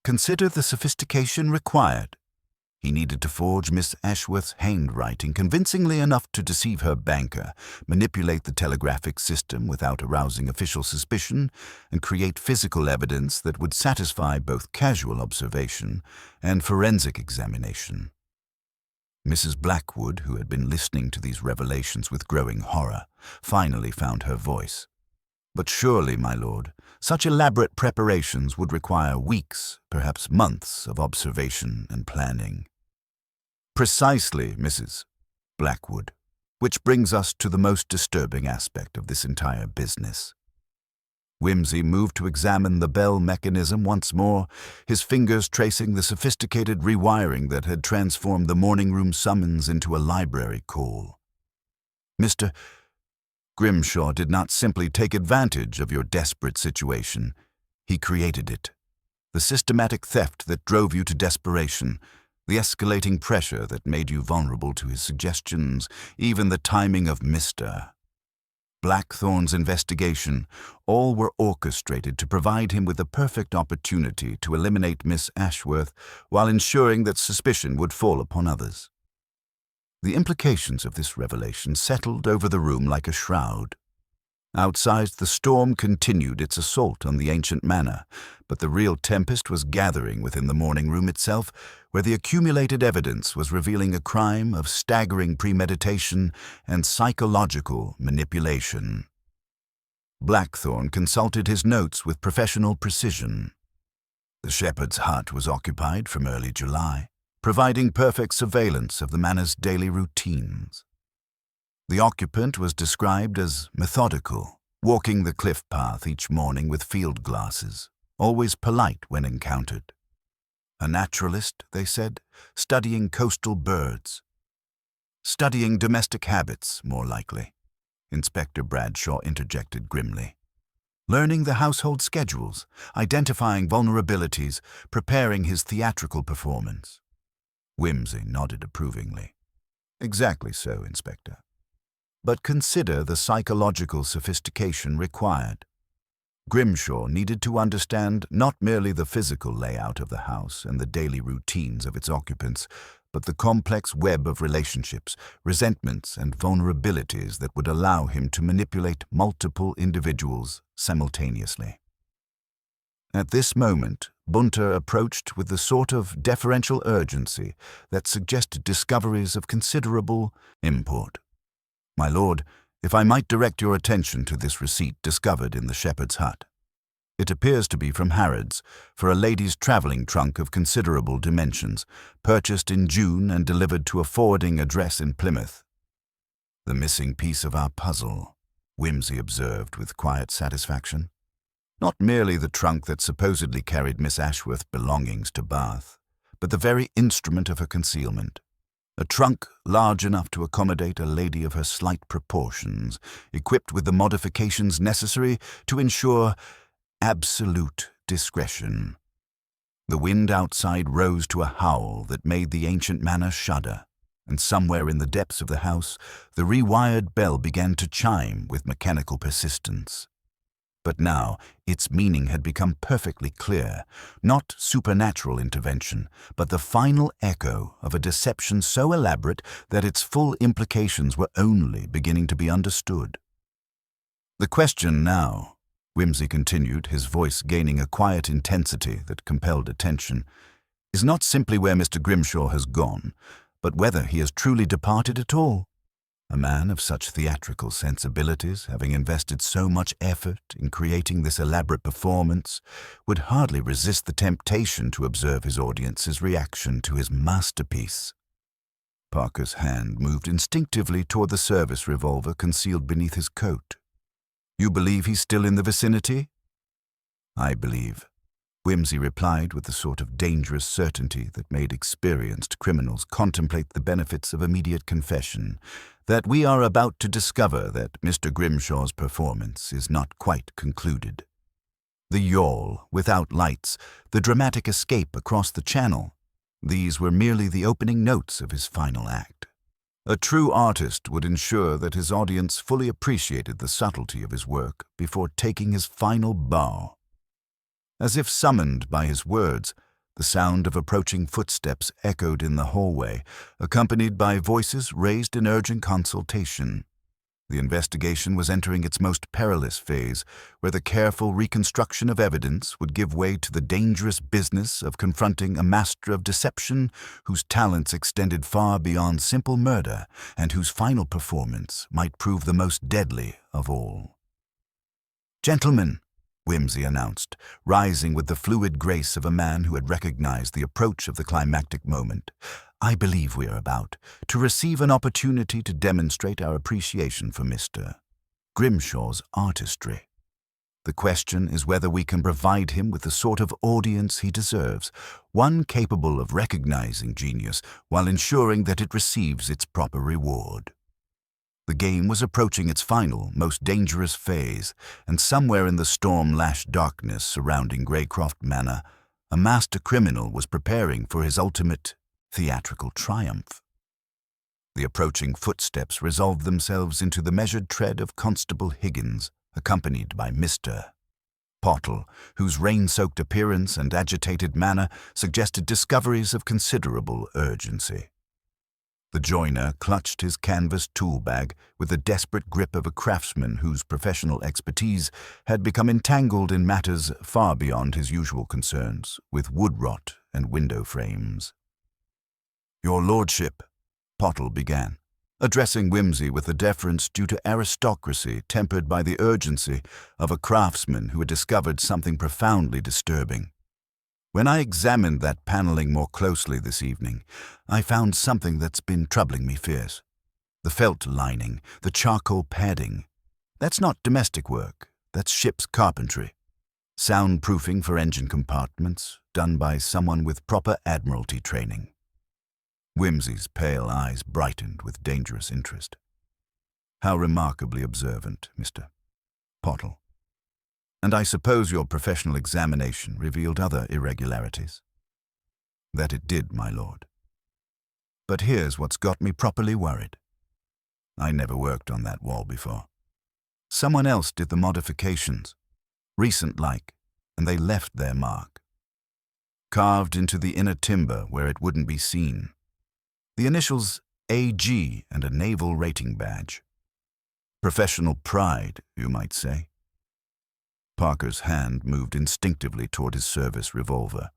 Consider the sophistication required. He needed to forge Miss Ashworth's handwriting convincingly enough to deceive her banker, manipulate the telegraphic system without arousing official suspicion, and create physical evidence that would satisfy both casual observation and forensic examination. Mrs. Blackwood, who had been listening to these revelations with growing horror, finally found her voice. "But surely, my lord, such elaborate preparations would require weeks, perhaps months, of observation and planning." "Precisely, Mrs. Blackwood, which brings us to the most disturbing aspect of this entire business." Wimsey moved to examine the bell mechanism once more, his fingers tracing the sophisticated rewiring that had transformed the morning room summons into a library call. "Mr. Grimshaw did not simply take advantage of your desperate situation. He created it. The systematic theft that drove you to desperation, the escalating pressure that made you vulnerable to his suggestions, even the timing of Mr. Blackthorne's investigation, all were orchestrated to provide him with the perfect opportunity to eliminate Miss Ashworth while ensuring that suspicion would fall upon others. The implications of this revelation settled over the room like a shroud. Outside, the storm continued its assault on the ancient manor, but the real tempest was gathering within the morning room itself, where the accumulated evidence was revealing a crime of staggering premeditation and psychological manipulation. Blackthornne consulted his notes with professional precision. The shepherd's hut was occupied from early July, providing perfect surveillance of the manor's daily routines. The occupant was described as methodical, walking the cliff path each morning with field glasses, always polite when encountered. A naturalist, they said, studying coastal birds. Studying domestic habits, more likely, Inspector Bradshaw interjected grimly. Learning the household schedules, identifying vulnerabilities, preparing his theatrical performance. Wimsey nodded approvingly. "Exactly so, Inspector. But consider the psychological sophistication required. Grimshaw needed to understand not merely the physical layout of the house and the daily routines of its occupants, but the complex web of relationships, resentments, and vulnerabilities that would allow him to manipulate multiple individuals simultaneously." At this moment, Bunter approached with the sort of deferential urgency that suggested discoveries of considerable import. "My lord, if I might direct your attention to this receipt discovered in the shepherd's hut. It appears to be from Harrods, for a lady's travelling trunk of considerable dimensions, purchased in June and delivered to a forwarding address in Plymouth." "The missing piece of our puzzle," Wimsey observed with quiet satisfaction. "Not merely the trunk that supposedly carried Miss Ashworth's belongings to Bath, but the very instrument of her concealment. A trunk large enough to accommodate a lady of her slight proportions, equipped with the modifications necessary to ensure absolute discretion." The wind outside rose to a howl that made the ancient manor shudder, and somewhere in the depths of the house, the rewired bell began to chime with mechanical persistence. But now its meaning had become perfectly clear, not supernatural intervention, but the final echo of a deception so elaborate that its full implications were only beginning to be understood. "The question now," Wimsey continued, his voice gaining a quiet intensity that compelled attention, "is not simply where Mr. Grimshaw has gone, but whether he has truly departed at all. A man of such theatrical sensibilities, having invested so much effort in creating this elaborate performance, would hardly resist the temptation to observe his audience's reaction to his masterpiece." Parker's hand moved instinctively toward the service revolver concealed beneath his coat. "You believe he's still in the vicinity?" "I believe," Wimsey replied with the sort of dangerous certainty that made experienced criminals contemplate the benefits of immediate confession, "that we are about to discover that Mr. Grimshaw's performance is not quite concluded. The yawl, without lights, the dramatic escape across the channel, These were merely the opening notes of his final act. A true artist would ensure that his audience fully appreciated the subtlety of his work before taking his final bow. As if summoned by his words, the sound of approaching footsteps echoed in the hallway, accompanied by voices raised in urgent consultation. The investigation was entering its most perilous phase, where the careful reconstruction of evidence would give way to the dangerous business of confronting a master of deception whose talents extended far beyond simple murder and whose final performance might prove the most deadly of all. "Gentlemen," Whimsy announced, rising with the fluid grace of a man who had recognized the approach of the climactic moment, "I believe we are about to receive an opportunity to demonstrate our appreciation for Mr. Grimshaw's artistry. The question is whether we can provide him with the sort of audience he deserves, one capable of recognizing genius while ensuring that it receives its proper reward." The game was approaching its final, most dangerous phase, and somewhere in the storm-lashed darkness surrounding Greycroft Manor, a master criminal was preparing for his ultimate theatrical triumph. The approaching footsteps resolved themselves into the measured tread of Constable Higgins, accompanied by Mr. Pottle, whose rain-soaked appearance and agitated manner suggested discoveries of considerable urgency. The joiner clutched his canvas tool bag with the desperate grip of a craftsman whose professional expertise had become entangled in matters far beyond his usual concerns, with wood rot and window frames. "Your lordship," Pottle began, addressing Whimsy with the deference due to aristocracy tempered by the urgency of a craftsman who had discovered something profoundly disturbing. "When I examined that paneling more closely this evening, I found something that's been troubling me fierce. The felt lining, the charcoal padding. That's not domestic work, that's ship's carpentry. Soundproofing for engine compartments, done by someone with proper admiralty training." Whimsy's pale eyes brightened with dangerous interest. "How remarkably observant, Mr. Pottle. And I suppose your professional examination revealed other irregularities?" "That it did, my lord. But here's what's got me properly worried. I never worked on that wall before. Someone else did the modifications, recent-like, and they left their mark. Carved into the inner timber where it wouldn't be seen. The initials AG and a naval rating badge. Professional pride, you might say." Parker's hand moved instinctively toward his service revolver.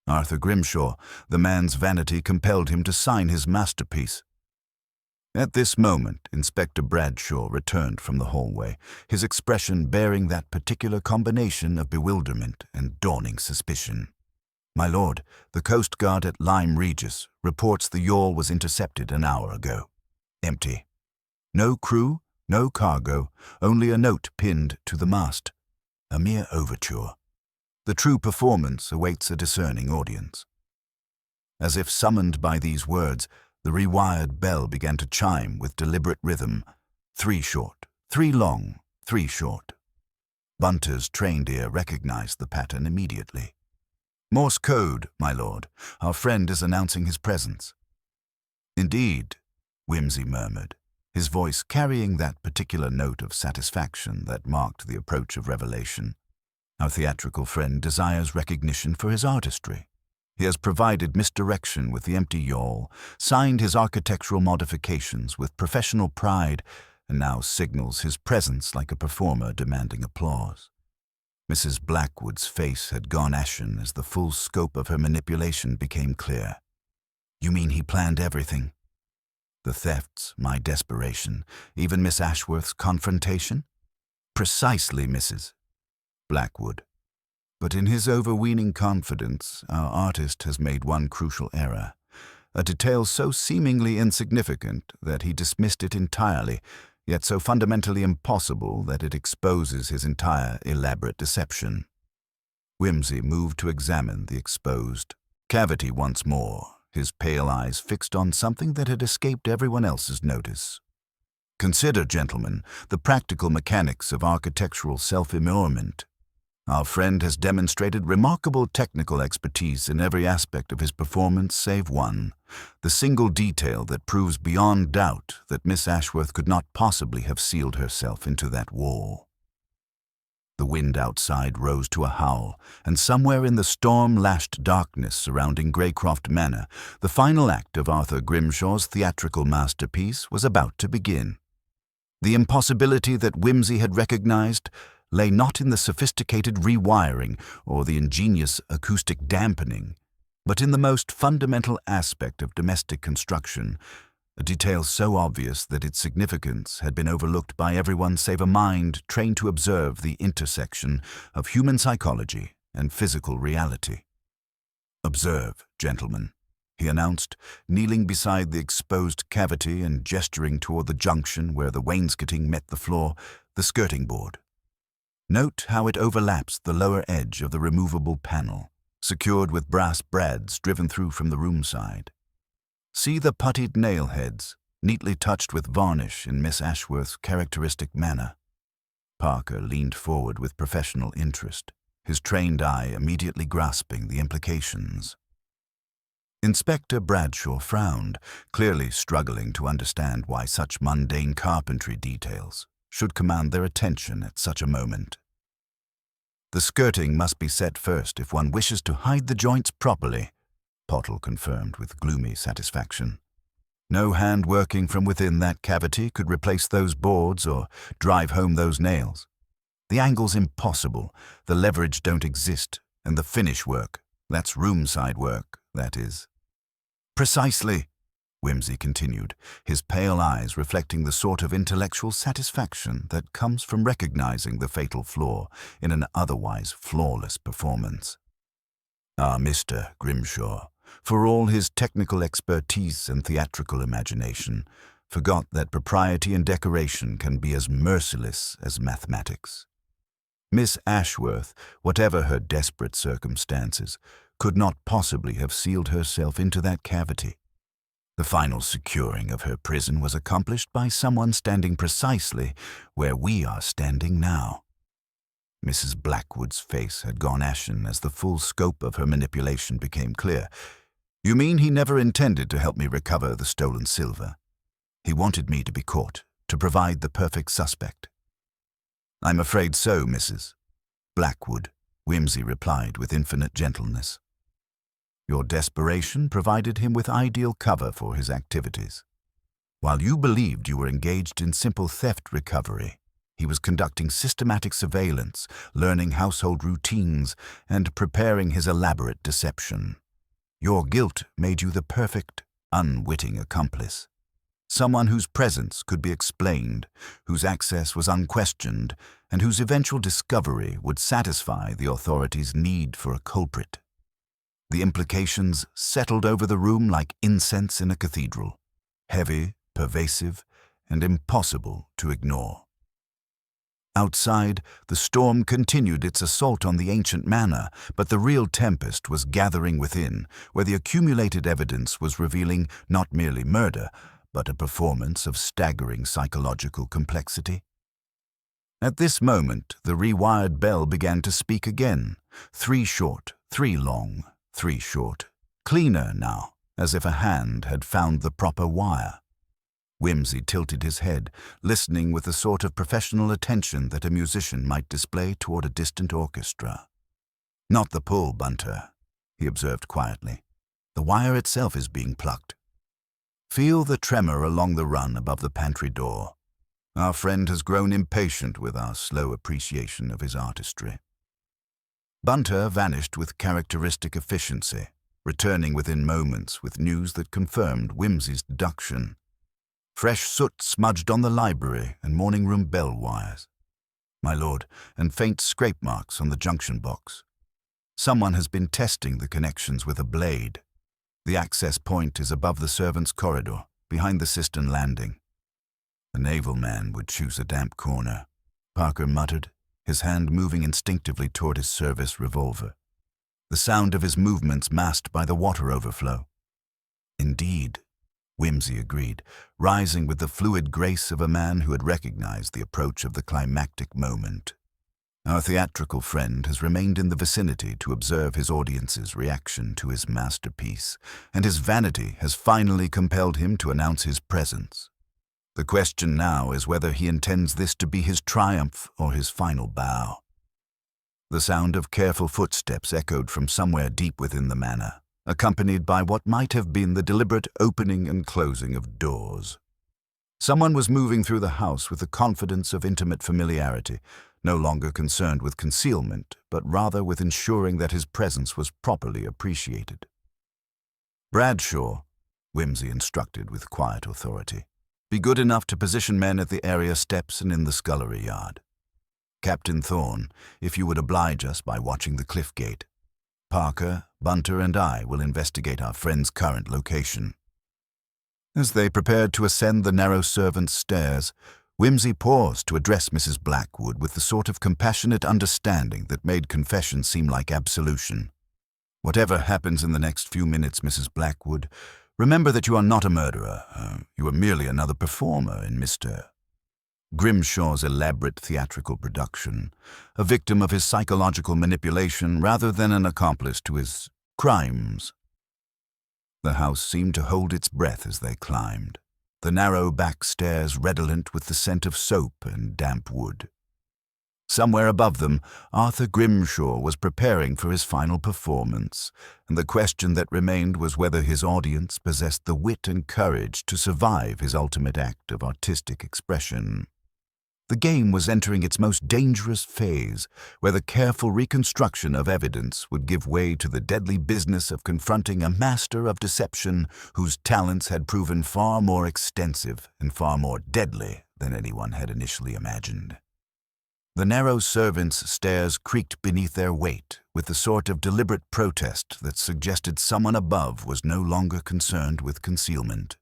Arthur Grimshaw, the man's vanity compelled him to sign his masterpiece. At this moment, Inspector Bradshaw returned from the hallway, his expression bearing that particular combination of bewilderment and dawning suspicion. "My lord, the Coast Guard at Lyme Regis reports the yawl was intercepted an hour ago. Empty. No crew, no cargo, only a note pinned to the mast. A mere overture. The true performance awaits a discerning audience." As if summoned by these words, the rewired bell began to chime with deliberate rhythm. 3 short, 3 long, 3 short. Bunter's trained ear recognized the pattern immediately. "Morse code, my lord. Our friend is announcing his presence." "Indeed," Whimsy murmured, his voice carrying that particular note of satisfaction that marked the approach of revelation. "Our theatrical friend desires recognition for his artistry. He has provided misdirection with the empty yawl, signed his architectural modifications with professional pride, and now signals his presence like a performer demanding applause." Mrs. Blackwood's face had gone ashen as the full scope of her manipulation became clear. "You mean he planned everything? The thefts, my desperation, even Miss Ashworth's confrontation?" "Precisely, Mrs. Blackwood. But in his overweening confidence, our artist has made one crucial error, a detail so seemingly insignificant that he dismissed it entirely, yet so fundamentally impossible that it exposes his entire elaborate deception." Whimsy moved to examine the exposed cavity once more, his pale eyes fixed on something that had escaped everyone else's notice. "Consider, gentlemen, the practical mechanics of architectural self-immurement. Our friend has demonstrated remarkable technical expertise in every aspect of his performance save one, the single detail that proves beyond doubt that Miss Ashworth could not possibly have sealed herself into that wall. The wind outside rose to a howl, and somewhere in the storm-lashed darkness surrounding Greycroft Manor, the final act of Arthur Grimshaw's theatrical masterpiece was about to begin. The impossibility that Whimsy had recognized lay not in the sophisticated rewiring or the ingenious acoustic dampening, but in the most fundamental aspect of domestic construction, a detail so obvious that its significance had been overlooked by everyone save a mind trained to observe the intersection of human psychology and physical reality. "Observe, gentlemen," he announced, kneeling beside the exposed cavity and gesturing toward the junction where the wainscoting met the floor, the skirting board. "Note how it overlaps the lower edge of the removable panel, secured with brass brads driven through from the room side. See the puttied nail heads, neatly touched with varnish in Miss Ashworth's characteristic manner." Parker leaned forward with professional interest, his trained eye immediately grasping the implications. Inspector Bradshaw frowned, clearly struggling to understand why such mundane carpentry details should command their attention at such a moment. "The skirting must be set first if one wishes to hide the joints properly," Pottle confirmed with gloomy satisfaction. "No hand working from within that cavity could replace those boards or drive home those nails. The angle's impossible, the leverage don't exist, and the finish work, that's room-side work, that is." "Precisely," Whimsy continued, his pale eyes reflecting the sort of intellectual satisfaction that comes from recognizing the fatal flaw in an otherwise flawless performance. "Ah, Mr. Grimshaw, for all his technical expertise and theatrical imagination, forgot that propriety and decoration can be as merciless as mathematics. Miss Ashworth, whatever her desperate circumstances, could not possibly have sealed herself into that cavity. The final securing of her prison was accomplished by someone standing precisely where we are standing now." Mrs. Blackwood's face had gone ashen as the full scope of her manipulation became clear. "You mean he never intended to help me recover the stolen silver? He wanted me to be caught, to provide the perfect suspect." "I'm afraid so, Mrs. Blackwood," Whimsy replied with infinite gentleness. "Your desperation provided him with ideal cover for his activities. While you believed you were engaged in simple theft recovery, he was conducting systematic surveillance, learning household routines, and preparing his elaborate deception. Your guilt made you the perfect, unwitting accomplice. Someone whose presence could be explained, whose access was unquestioned, and whose eventual discovery would satisfy the authorities' need for a culprit. The implications settled over the room like incense in a cathedral, heavy, pervasive, and impossible to ignore. Outside, the storm continued its assault on the ancient manor, but the real tempest was gathering within, where the accumulated evidence was revealing not merely murder, but a performance of staggering psychological complexity. At this moment, the rewired bell began to speak again. 3 short, 3 long, 3 short. Cleaner now, as if a hand had found the proper wire. Whimsy tilted his head, listening with the sort of professional attention that a musician might display toward a distant orchestra. "Not the pull, Bunter," he observed quietly. "The wire itself is being plucked. Feel the tremor along the run above the pantry door. Our friend has grown impatient with our slow appreciation of his artistry." Bunter vanished with characteristic efficiency, returning within moments with news that confirmed Whimsy's deduction. Fresh soot smudged on the library and morning room bell wires, my lord, and faint scrape marks on the junction box. Someone has been testing the connections with a blade. The access point is above the servants' corridor, behind the cistern landing. "A naval man would choose a damp corner," Parker muttered, his hand moving instinctively toward his service revolver, the sound of his movements masked by the water overflow. "Indeed," Whimsy agreed, rising with the fluid grace of a man who had recognized the approach of the climactic moment. Our theatrical friend has remained in the vicinity to observe his audience's reaction to his masterpiece, and his vanity has finally compelled him to announce his presence. The question now is whether he intends this to be his triumph or his final bow. The sound of careful footsteps echoed from somewhere deep within the manor, accompanied by what might have been the deliberate opening and closing of doors. Someone was moving through the house with the confidence of intimate familiarity, no longer concerned with concealment, but rather with ensuring that his presence was properly appreciated. "Bradshaw," Whimsy instructed with quiet authority, "be good enough to position men at the area steps and in the scullery yard. Captain Thorne, if you would oblige us by watching the cliff gate. Parker, Bunter, and I will investigate our friend's current location." As they prepared to ascend the narrow servants' stairs, Whimsy paused to address Mrs. Blackwood with the sort of compassionate understanding that made confession seem like absolution. "Whatever happens in the next few minutes, Mrs. Blackwood, remember that you are not a murderer. You are merely another performer in Mr. Grimshaw's elaborate theatrical production, a victim of his psychological manipulation rather than an accomplice to his crimes." The house seemed to hold its breath as they climbed, the narrow back stairs redolent with the scent of soap and damp wood. Somewhere above them, Arthur Grimshaw was preparing for his final performance, and the question that remained was whether his audience possessed the wit and courage to survive his ultimate act of artistic expression. The game was entering its most dangerous phase, where the careful reconstruction of evidence would give way to the deadly business of confronting a master of deception whose talents had proven far more extensive and far more deadly than anyone had initially imagined. The narrow servants' stairs creaked beneath their weight with the sort of deliberate protest that suggested someone above was no longer concerned with concealment.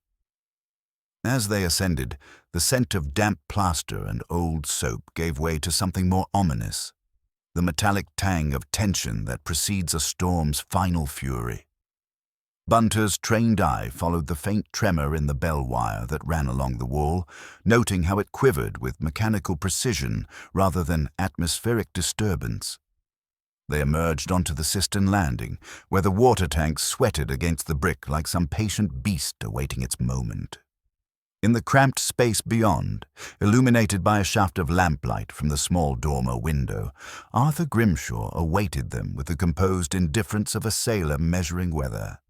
As they ascended, the scent of damp plaster and old soap gave way to something more ominous, the metallic tang of tension that precedes a storm's final fury. Bunter's trained eye followed the faint tremor in the bell wire that ran along the wall, noting how it quivered with mechanical precision rather than atmospheric disturbance. They emerged onto the cistern landing, where the water tank sweated against the brick like some patient beast awaiting its moment. In the cramped space beyond, illuminated by a shaft of lamplight from the small dormer window, Arthur Grimshaw awaited them with the composed indifference of a sailor measuring weather.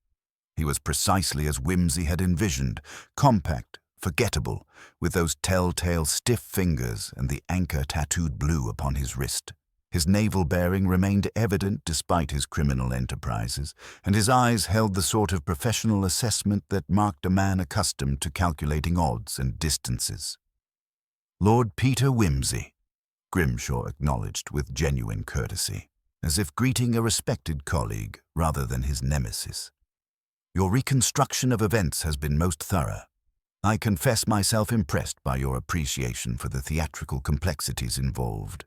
He was precisely as Whimsy had envisioned, compact, forgettable, with those telltale stiff fingers and the anchor tattooed blue upon his wrist. His naval bearing remained evident despite his criminal enterprises, and his eyes held the sort of professional assessment that marked a man accustomed to calculating odds and distances. "Lord Peter Whimsy," Grimshaw acknowledged with genuine courtesy, as if greeting a respected colleague rather than his nemesis. "Your reconstruction of events has been most thorough. I confess myself impressed by your appreciation for the theatrical complexities involved."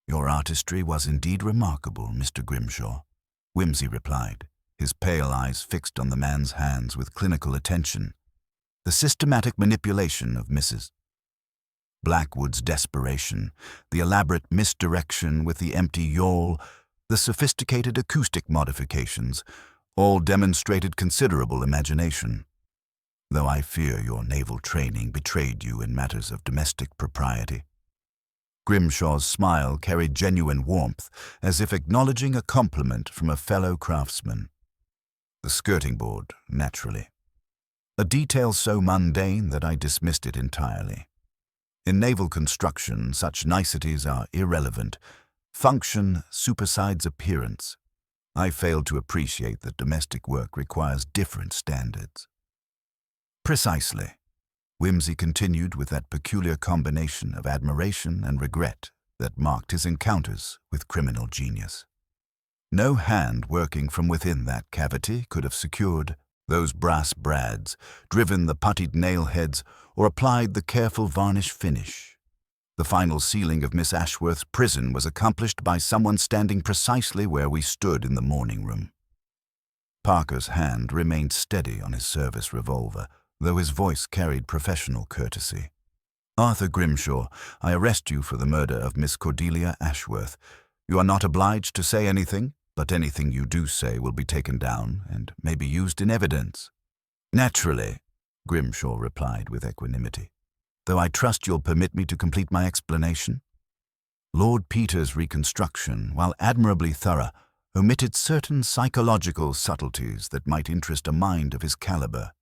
"Your artistry was indeed remarkable, Mr. Grimshaw," Whimsy replied, his pale eyes fixed on the man's hands with clinical attention. The systematic manipulation of Mrs. Blackwood's desperation, the elaborate misdirection with the empty yawl, the sophisticated acoustic modifications, all demonstrated considerable imagination. Though I fear your naval training betrayed you in matters of domestic propriety. Grimshaw's smile carried genuine warmth, as if acknowledging a compliment from a fellow craftsman. The skirting board, naturally. A detail so mundane that I dismissed it entirely. In naval construction, such niceties are irrelevant. Function supersedes appearance. I failed to appreciate that domestic work requires different standards. Precisely. Whimsy continued with that peculiar combination of admiration and regret that marked his encounters with criminal genius. No hand working from within that cavity could have secured those brass brads, driven the puttied nail heads, or applied the careful varnish finish. The final sealing of Miss Ashworth's prison was accomplished by someone standing precisely where we stood in the morning room. Parker's hand remained steady on his service revolver, though his voice carried professional courtesy. Arthur Grimshaw, I arrest you for the murder of Miss Cordelia Ashworth. You are not obliged to say anything, but anything you do say will be taken down and may be used in evidence." "Naturally," Grimshaw replied with equanimity, "though I trust you'll permit me to complete my explanation." Lord Peter's reconstruction, while admirably thorough, omitted certain psychological subtleties that might interest a mind of his caliber.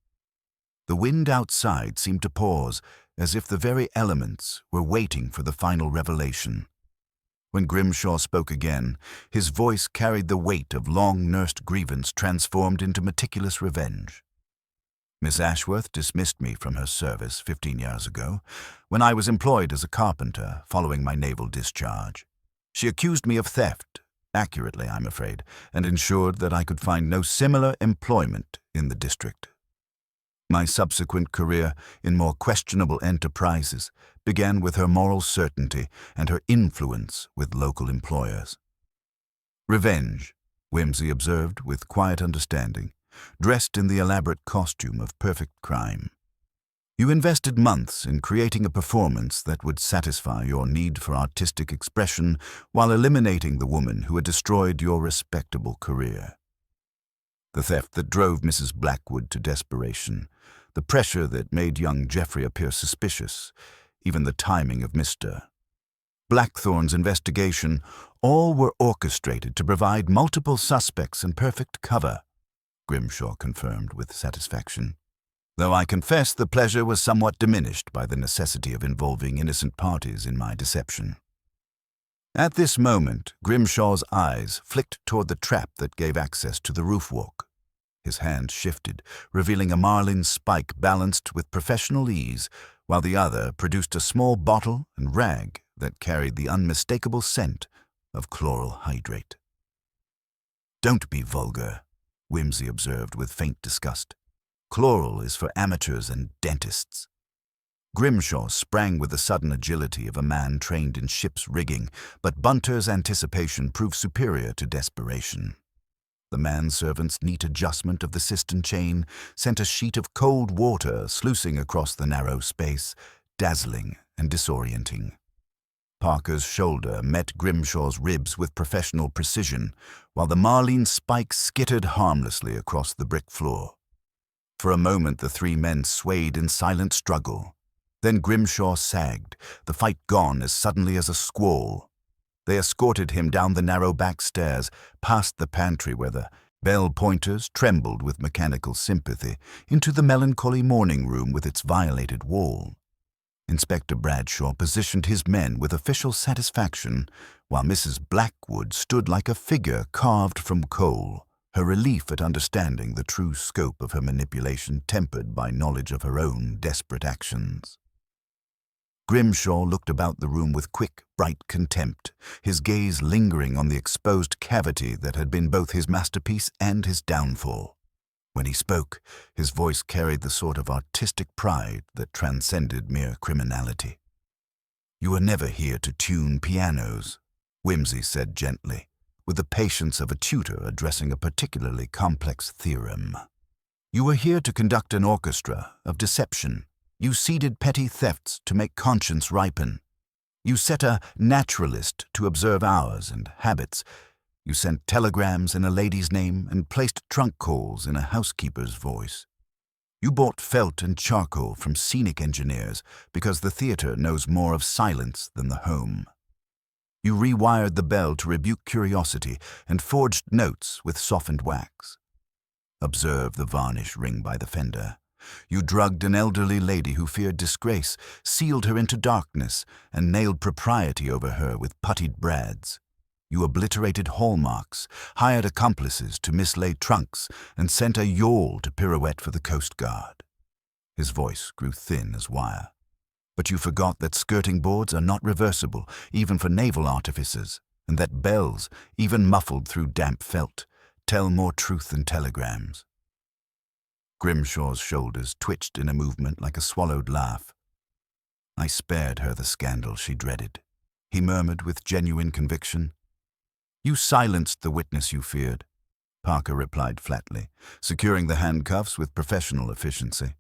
The wind outside seemed to pause, as if the very elements were waiting for the final revelation. When Grimshaw spoke again, his voice carried the weight of long-nursed grievance transformed into meticulous revenge. "Miss Ashworth dismissed me from her service 15 years ago, when I was employed as a carpenter following my naval discharge. She accused me of theft, accurately, I'm afraid, and ensured that I could find no similar employment in the district. My subsequent career in more questionable enterprises began with her moral certainty and her influence with local employers." "Revenge," Whimsy observed with quiet understanding, dressed in the elaborate costume of perfect crime. "You invested months in creating a performance that would satisfy your need for artistic expression while eliminating the woman who had destroyed your respectable career. The theft that drove Mrs. Blackwood to desperation, the pressure that made young Geoffrey appear suspicious, even the timing of Mr. Blackthornne's investigation, all were orchestrated to provide multiple suspects and perfect cover," Grimshaw confirmed with satisfaction, "though I confess the pleasure was somewhat diminished by the necessity of involving innocent parties in my deception." At this moment, Grimshaw's eyes flicked toward the trap that gave access to the roof walk. His hand shifted, revealing a marline spike balanced with professional ease, while the other produced a small bottle and rag that carried the unmistakable scent of chloral hydrate. "Don't be vulgar," Whimsy observed with faint disgust. "Chloral is for amateurs and dentists." Grimshaw sprang with the sudden agility of a man trained in ship's rigging, but Bunter's anticipation proved superior to desperation. The manservant's neat adjustment of the cistern chain sent a sheet of cold water sluicing across the narrow space, dazzling and disorienting. Parker's shoulder met Grimshaw's ribs with professional precision, while the marline spike skittered harmlessly across the brick floor. For a moment the three men swayed in silent struggle. Then Grimshaw sagged, the fight gone as suddenly as a squall. They escorted him down the narrow back stairs, past the pantry where the bell pointers trembled with mechanical sympathy, into the melancholy morning room with its violated wall. Inspector Bradshaw positioned his men with official satisfaction, while Mrs. Blackwood stood like a figure carved from coal, her relief at understanding the true scope of her manipulation tempered by knowledge of her own desperate actions. Grimshaw looked about the room with quick, bright contempt, his gaze lingering on the exposed cavity that had been both his masterpiece and his downfall. When he spoke, his voice carried the sort of artistic pride that transcended mere criminality. "You are never here to tune pianos," Whimsy said gently, with the patience of a tutor addressing a particularly complex theorem. "You are here to conduct an orchestra of deception. You seeded petty thefts to make conscience ripen. You set a naturalist to observe hours and habits. You sent telegrams in a lady's name and placed trunk calls in a housekeeper's voice. You bought felt and charcoal from scenic engineers because the theater knows more of silence than the home. You rewired the bell to rebuke curiosity and forged notes with softened wax. Observe the varnish ring by the fender. You drugged an elderly lady who feared disgrace, sealed her into darkness, and nailed propriety over her with puttied brads. You obliterated hallmarks, hired accomplices to mislay trunks, and sent a yawl to pirouette for the Coast Guard. His voice grew thin as wire. But you forgot that skirting boards are not reversible, even for naval artificers, and that bells, even muffled through damp felt, tell more truth than telegrams. Grimshaw's shoulders twitched in a movement like a swallowed laugh. "I spared her the scandal she dreaded," he murmured with genuine conviction. "You silenced the witness you feared," Parker replied flatly, securing the handcuffs with professional efficiency.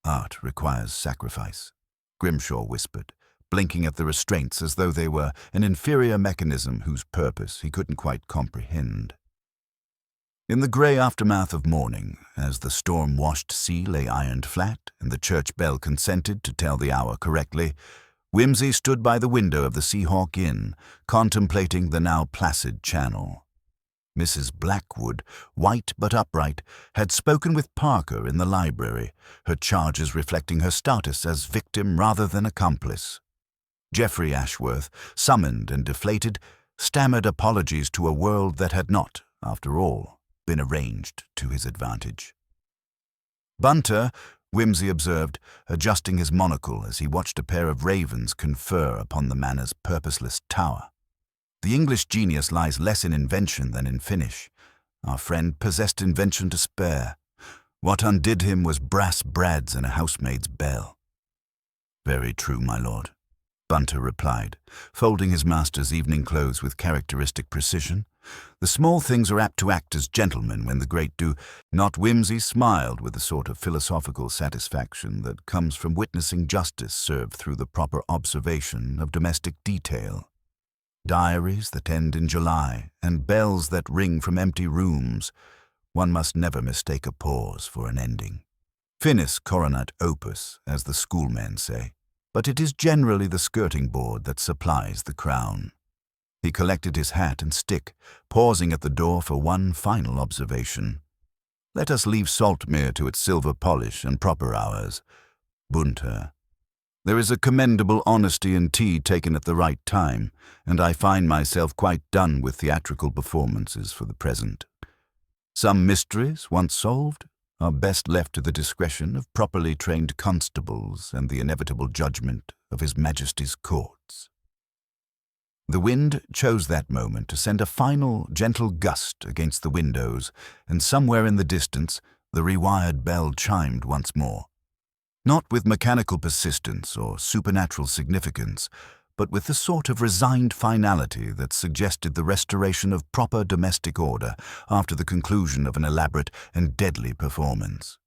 "Art requires sacrifice," Grimshaw whispered, blinking at the restraints as though they were an inferior mechanism whose purpose he couldn't quite comprehend. In the grey aftermath of morning, as the storm-washed sea lay ironed flat and the church bell consented to tell the hour correctly, Whimsy stood by the window of the Seahawk Inn, contemplating the now placid channel. Mrs. Blackwood, white but upright, had spoken with Parker in the library, her charges reflecting her status as victim rather than accomplice. Geoffrey Ashworth, summoned and deflated, stammered apologies to a world that had not, after all, been arranged to his advantage. "Bunter," Whimsy observed, adjusting his monocle as he watched a pair of ravens confer upon the manor's purposeless tower. "The English genius lies less in invention than in finish. Our friend possessed invention to spare. What undid him was brass brads and a housemaid's bell." "Very true, my lord," Bunter replied, folding his master's evening clothes with characteristic precision. "The small things are apt to act as gentlemen when the great do." Not Whimsy smiled with the sort of philosophical satisfaction that comes from witnessing justice served through the proper observation of domestic detail. Diaries that end in July and bells that ring from empty rooms, one must never mistake a pause for an ending. Finis coronat opus, as the schoolmen say, but it is generally the skirting board that supplies the crown. He collected his hat and stick, pausing at the door for one final observation. "Let us leave Saltmere to its silver polish and proper hours. Bunter. There is a commendable honesty in tea taken at the right time, and I find myself quite done with theatrical performances for the present. Some mysteries, once solved, are best left to the discretion of properly trained constables and the inevitable judgment of His Majesty's courts." The wind chose that moment to send a final, gentle gust against the windows, and somewhere in the distance the rewired bell chimed once more. Not with mechanical persistence or supernatural significance, but with the sort of resigned finality that suggested the restoration of proper domestic order after the conclusion of an elaborate and deadly performance.